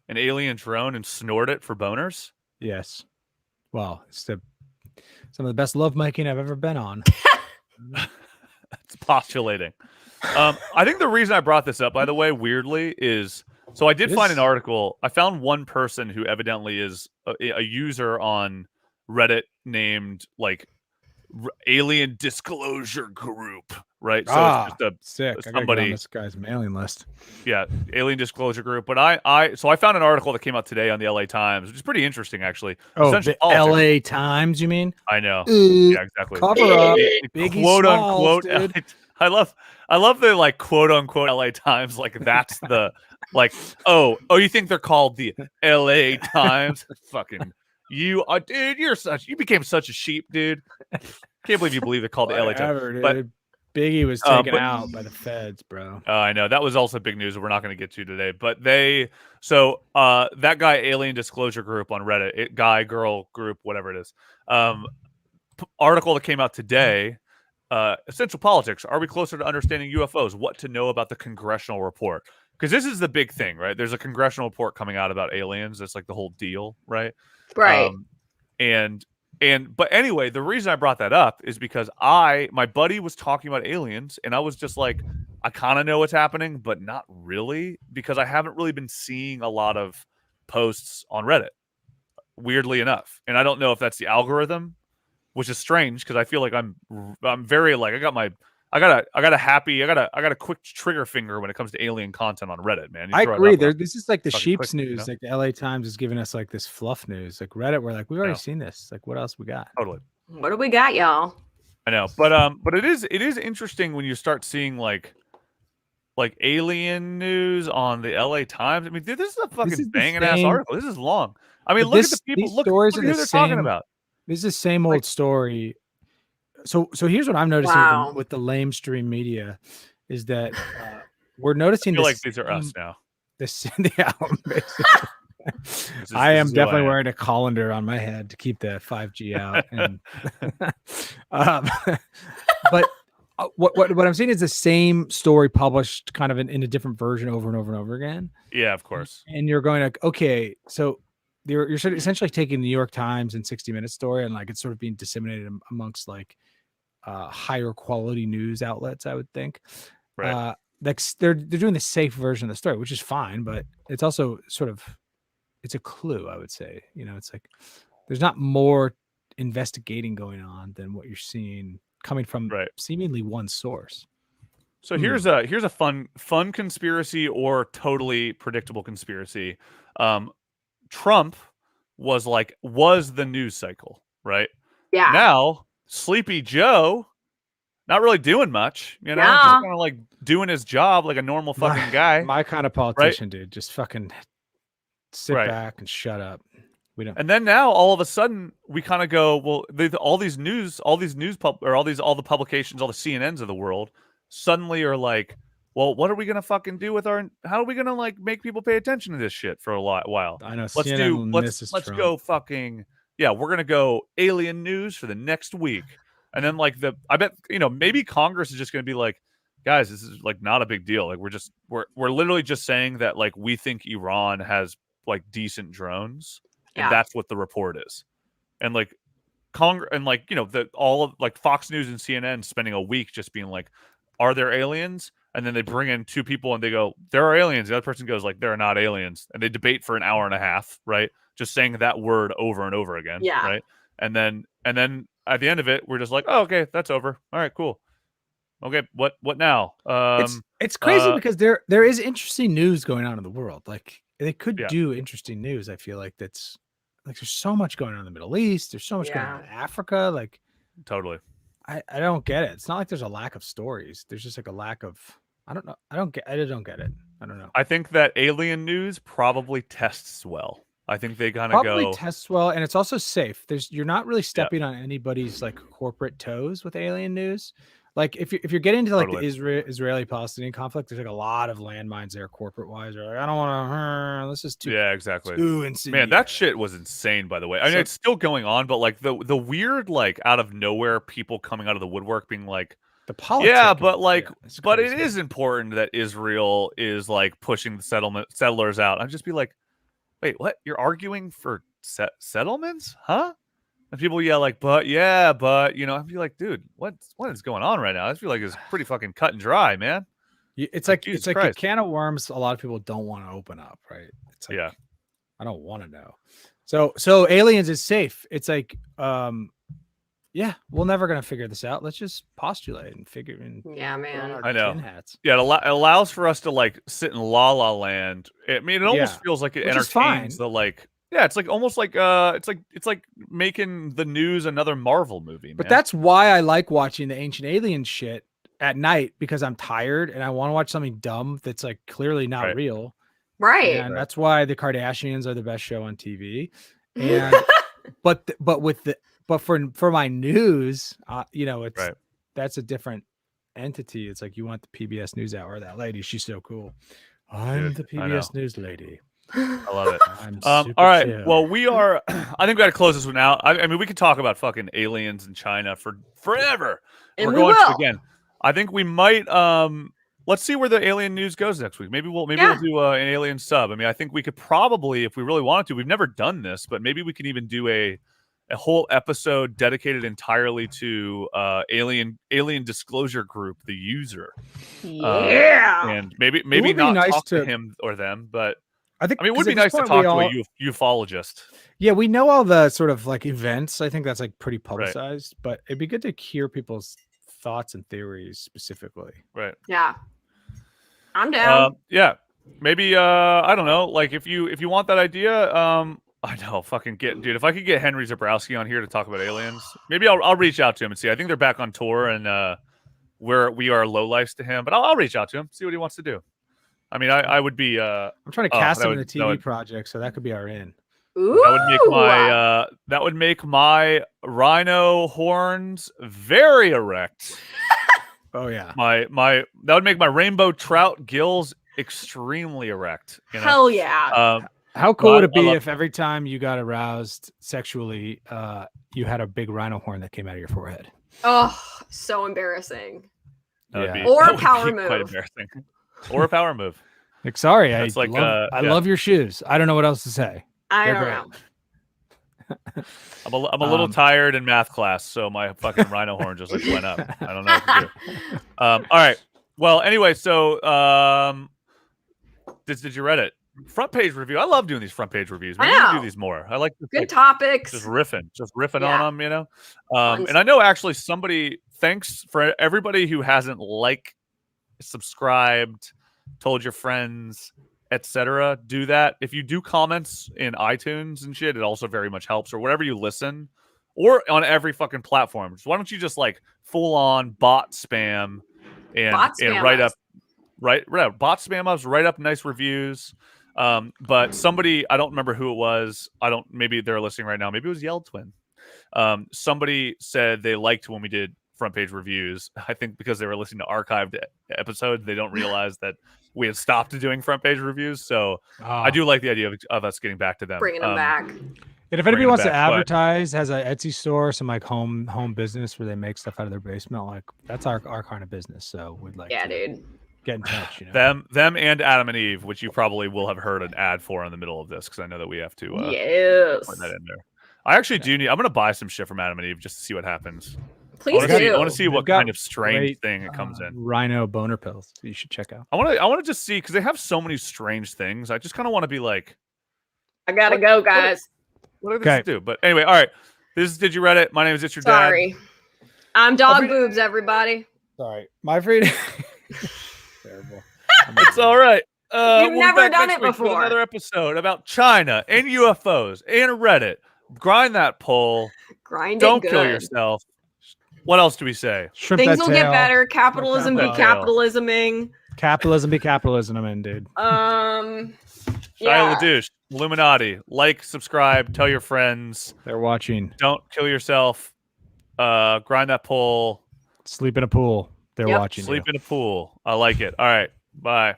an alien drone and snort it for boners? Yes. Well, it's some of the best lovemaking I've ever been on. It's postulating. I think the reason I brought this up, by the way, weirdly, is so I did find an article. I found one person who evidently is a user on Reddit named like Alien Disclosure Group, right? So it's just sick. I gotta get on this guy's mailing list. Yeah, Alien Disclosure Group. But I found an article that came out today on the LA Times, which is pretty interesting, actually. Oh, the LA Times, you mean? I know. Yeah, exactly. Cover up, Biggie quote Smalls, unquote. dude. I love the like quote unquote LA Times. Like that's the like oh you think they're called the LA Times? Fucking you, dude. You became such a sheep, dude. Can't believe you believe they're called the LA Times. Dude. But Biggie was taken out by the feds, bro. I know that was also big news that we're not going to get to today. But that guy, Alien Disclosure Group on Reddit, guy, girl group, whatever it is, article that came out today. Essential politics. Are we closer to understanding UFOs? What to know about the congressional report? Because this is the big thing, right? There's a congressional report coming out about aliens. That's like the whole deal, right? Right. But anyway, the reason I brought that up is because my buddy was talking about aliens, and I was just like, I kind of know what's happening, but not really, because I haven't really been seeing a lot of posts on Reddit, weirdly enough. And I don't know if that's the algorithm, which is strange because I feel like I'm very like I got a quick trigger finger when it comes to alien content on Reddit, man. I agree. This is like the sheep's news. Like the LA Times is giving us like this fluff news. Like Reddit, we're like, we've already seen this. Like, what else we got? Totally. What do we got, y'all? I know, but it is interesting when you start seeing like alien news on the LA Times. I mean, dude, this is a fucking banging ass article. This is long. I mean, look at the people. Look who they're talking about. This is the same old story. So here's what I'm noticing with the lamestream media is that we're noticing. I feel like these are us now. I am definitely wearing a colander on my head to keep the 5G out. And but what I'm seeing is the same story published kind of in a different version over and over and over again. Yeah, of course. And you're going like, okay, so you're sort of essentially taking the New York Times and 60 Minutes story, and like it's sort of being disseminated amongst like higher quality news outlets, I would think. Right. Like they're doing the safe version of the story, which is fine, but it's also sort of it's a clue, I would say. You know, it's like there's not more investigating going on than what you're seeing coming from seemingly one source. So here's a fun conspiracy or totally predictable conspiracy. Trump was the news cycle, right? Yeah. Now, Sleepy Joe not really doing much, just kind of like doing his job like a normal fucking guy. My kind of politician, dude. Just fucking sit back and shut up. We don't. And then now all of a sudden we kind of go, well, all the publications, all the CNNs of the world suddenly are like, well, what are we gonna fucking do with how are we gonna like make people pay attention to this shit for a while? I know. Let's go fucking we're gonna go alien news for the next week. And then like I bet maybe Congress is just gonna be like, guys, this is like not a big deal. Like we're literally just saying that like we think Iran has like decent drones. And that's what the report is. And like Congress and like, all of like Fox News and CNN spending a week just being like, are there aliens? And then they bring in two people and they go, there are aliens. The other person goes like, there are not aliens. And they debate for an hour and a half, right? Just saying that word over and over again. Yeah. Right. And then at the end of it, we're just like, oh, okay, that's over. All right, cool. Okay, what now? It's crazy because there is interesting news going on in the world. Like they could do interesting news. I feel like that's like there's so much going on in the Middle East. There's so much going on in Africa. Like totally. I don't get it. It's not like there's a lack of stories. There's just like a lack of I don't know. I don't get it. I don't know. I think that alien news probably tests well. I think they kind of probably tests well, and it's also safe. You're not really stepping on anybody's like corporate toes with alien news. Like if you're getting into like the Israeli-Palestinian conflict, there's like a lot of landmines there corporate wise. They're like, I don't want to. This is too exactly. Too insane. Man, that shit was insane. By the way, I mean it's still going on, but like the weird like out of nowhere people coming out of the woodwork being like the politics. Yeah, but like, but it is important that Israel is like pushing the settlers out. I'd just be like, wait, what? You're arguing for settlements, huh? And people yell like, but I'd be like, dude, what is going on right now? I feel like it's pretty fucking cut and dry, man. It's like a can of worms. A lot of people don't want to open up, right? It's like, I don't want to know. So aliens is safe. It's like, we're never gonna figure this out. Let's just postulate and figure. Yeah, man. I know. Hats. Yeah, it allows for us to like sit in la la land. I mean, it almost feels like it entertains the like. Yeah, it's like almost like it's like making the news another Marvel movie. Man. But that's why I like watching the Ancient Alien shit at night because I'm tired and I want to watch something dumb that's like clearly not real. Right. And that's why the Kardashians are the best show on TV. And but for my news, it's that's a different entity. It's like you want the PBS NewsHour. That lady, she's so cool. I'm the PBS News lady. I love it. All right. Chill. Well, we are. I think we got to close this one out. I mean, we could talk about fucking aliens in China for forever. And we're going to again. I think we might. Let's see where the alien news goes next week. Maybe we'll do an alien sub. I mean, I think we could probably, if we really wanted to. We've never done this, but maybe we can even do a whole episode dedicated entirely to alien disclosure group, the user. Yeah. And maybe not nice talk to him or them, but. I mean, it would be nice to talk to a ufologist. Yeah, we know all the sort of like events. I think that's like pretty publicized, but it'd be good to hear people's thoughts and theories specifically. Right. Yeah. I'm down. Yeah. Maybe I don't know. Like if you want that idea, I know, fucking dude. If I could get Henry Zabrowski on here to talk about aliens, maybe I'll reach out to him and see. I think they're back on tour and we are lowlifes to him, but I'll reach out to him, see what he wants to do. I mean, I would be. I'm trying to cast him in a TV project, so that could be our in. Ooh. That would make my rhino horns very erect. Oh yeah. That would make my rainbow trout gills extremely erect. Hell yeah. How cool would it be if every time you got aroused sexually, you had a big rhino horn that came out of your forehead? Oh, so embarrassing. Or a power move. Quite embarrassing. Or a power move. Like, sorry, I love your shoes. I don't know what else to say. I don't know. I'm a little tired in math class, so my fucking rhino horn just like went up. I don't know what to do. All right. Well, anyway, so did you read it? Front page review. I love doing these front page reviews. Maybe we can do these more. I like good topics. Just riffing on them, And I know actually thanks for everybody who hasn't subscribed, told your friends, etc. Do that. If you do comments in iTunes and shit, it also very much helps. Or wherever you listen, or on every fucking platform. So why don't you just like full on bot spam and write up bot spam us, write up nice reviews. But somebody, I don't remember who it was. Maybe they're listening right now. Maybe it was Yell Twin. Somebody said they liked when we did front page reviews. I think because they were listening to archived episodes, they don't realize that we had stopped doing front page reviews. So I do like the idea of us getting back to them, bringing them back. And if anybody wants to advertise, has an Etsy store, some like home business where they make stuff out of their basement, like that's our kind of business. So we'd like, dude, get in touch. You know? Them and Adam and Eve, which you probably will have heard an ad for in the middle of this, because I know that we have to put that in there. I actually do need. I'm gonna buy some shit from Adam and Eve just to see what happens. Please do. I want to see what kind of strange thing it comes in. Rhino boner pills you should check out. I want to just see, because they have so many strange things. I just kind of want to be like, I gotta go, guys. What do they do? But anyway, all right. This is Did You Reddit? My name is It's Your Dad. Sorry. I'm Dog Boobs, everybody. Sorry. My freedom. Terrible. It's all right. You've never done it before. Another episode about China and UFOs and Reddit. Grind that pole. Don't kill yourself. What else do we say? Things will get better. Capitalism be capitalisming. Capitalism be capitalism, dude. Shia LaDouche, Illuminati. Like, subscribe, tell your friends. They're watching. Don't kill yourself. Grind that pole. Sleep in a pool. They're watching. Sleep in a pool. I like it. All right. Bye.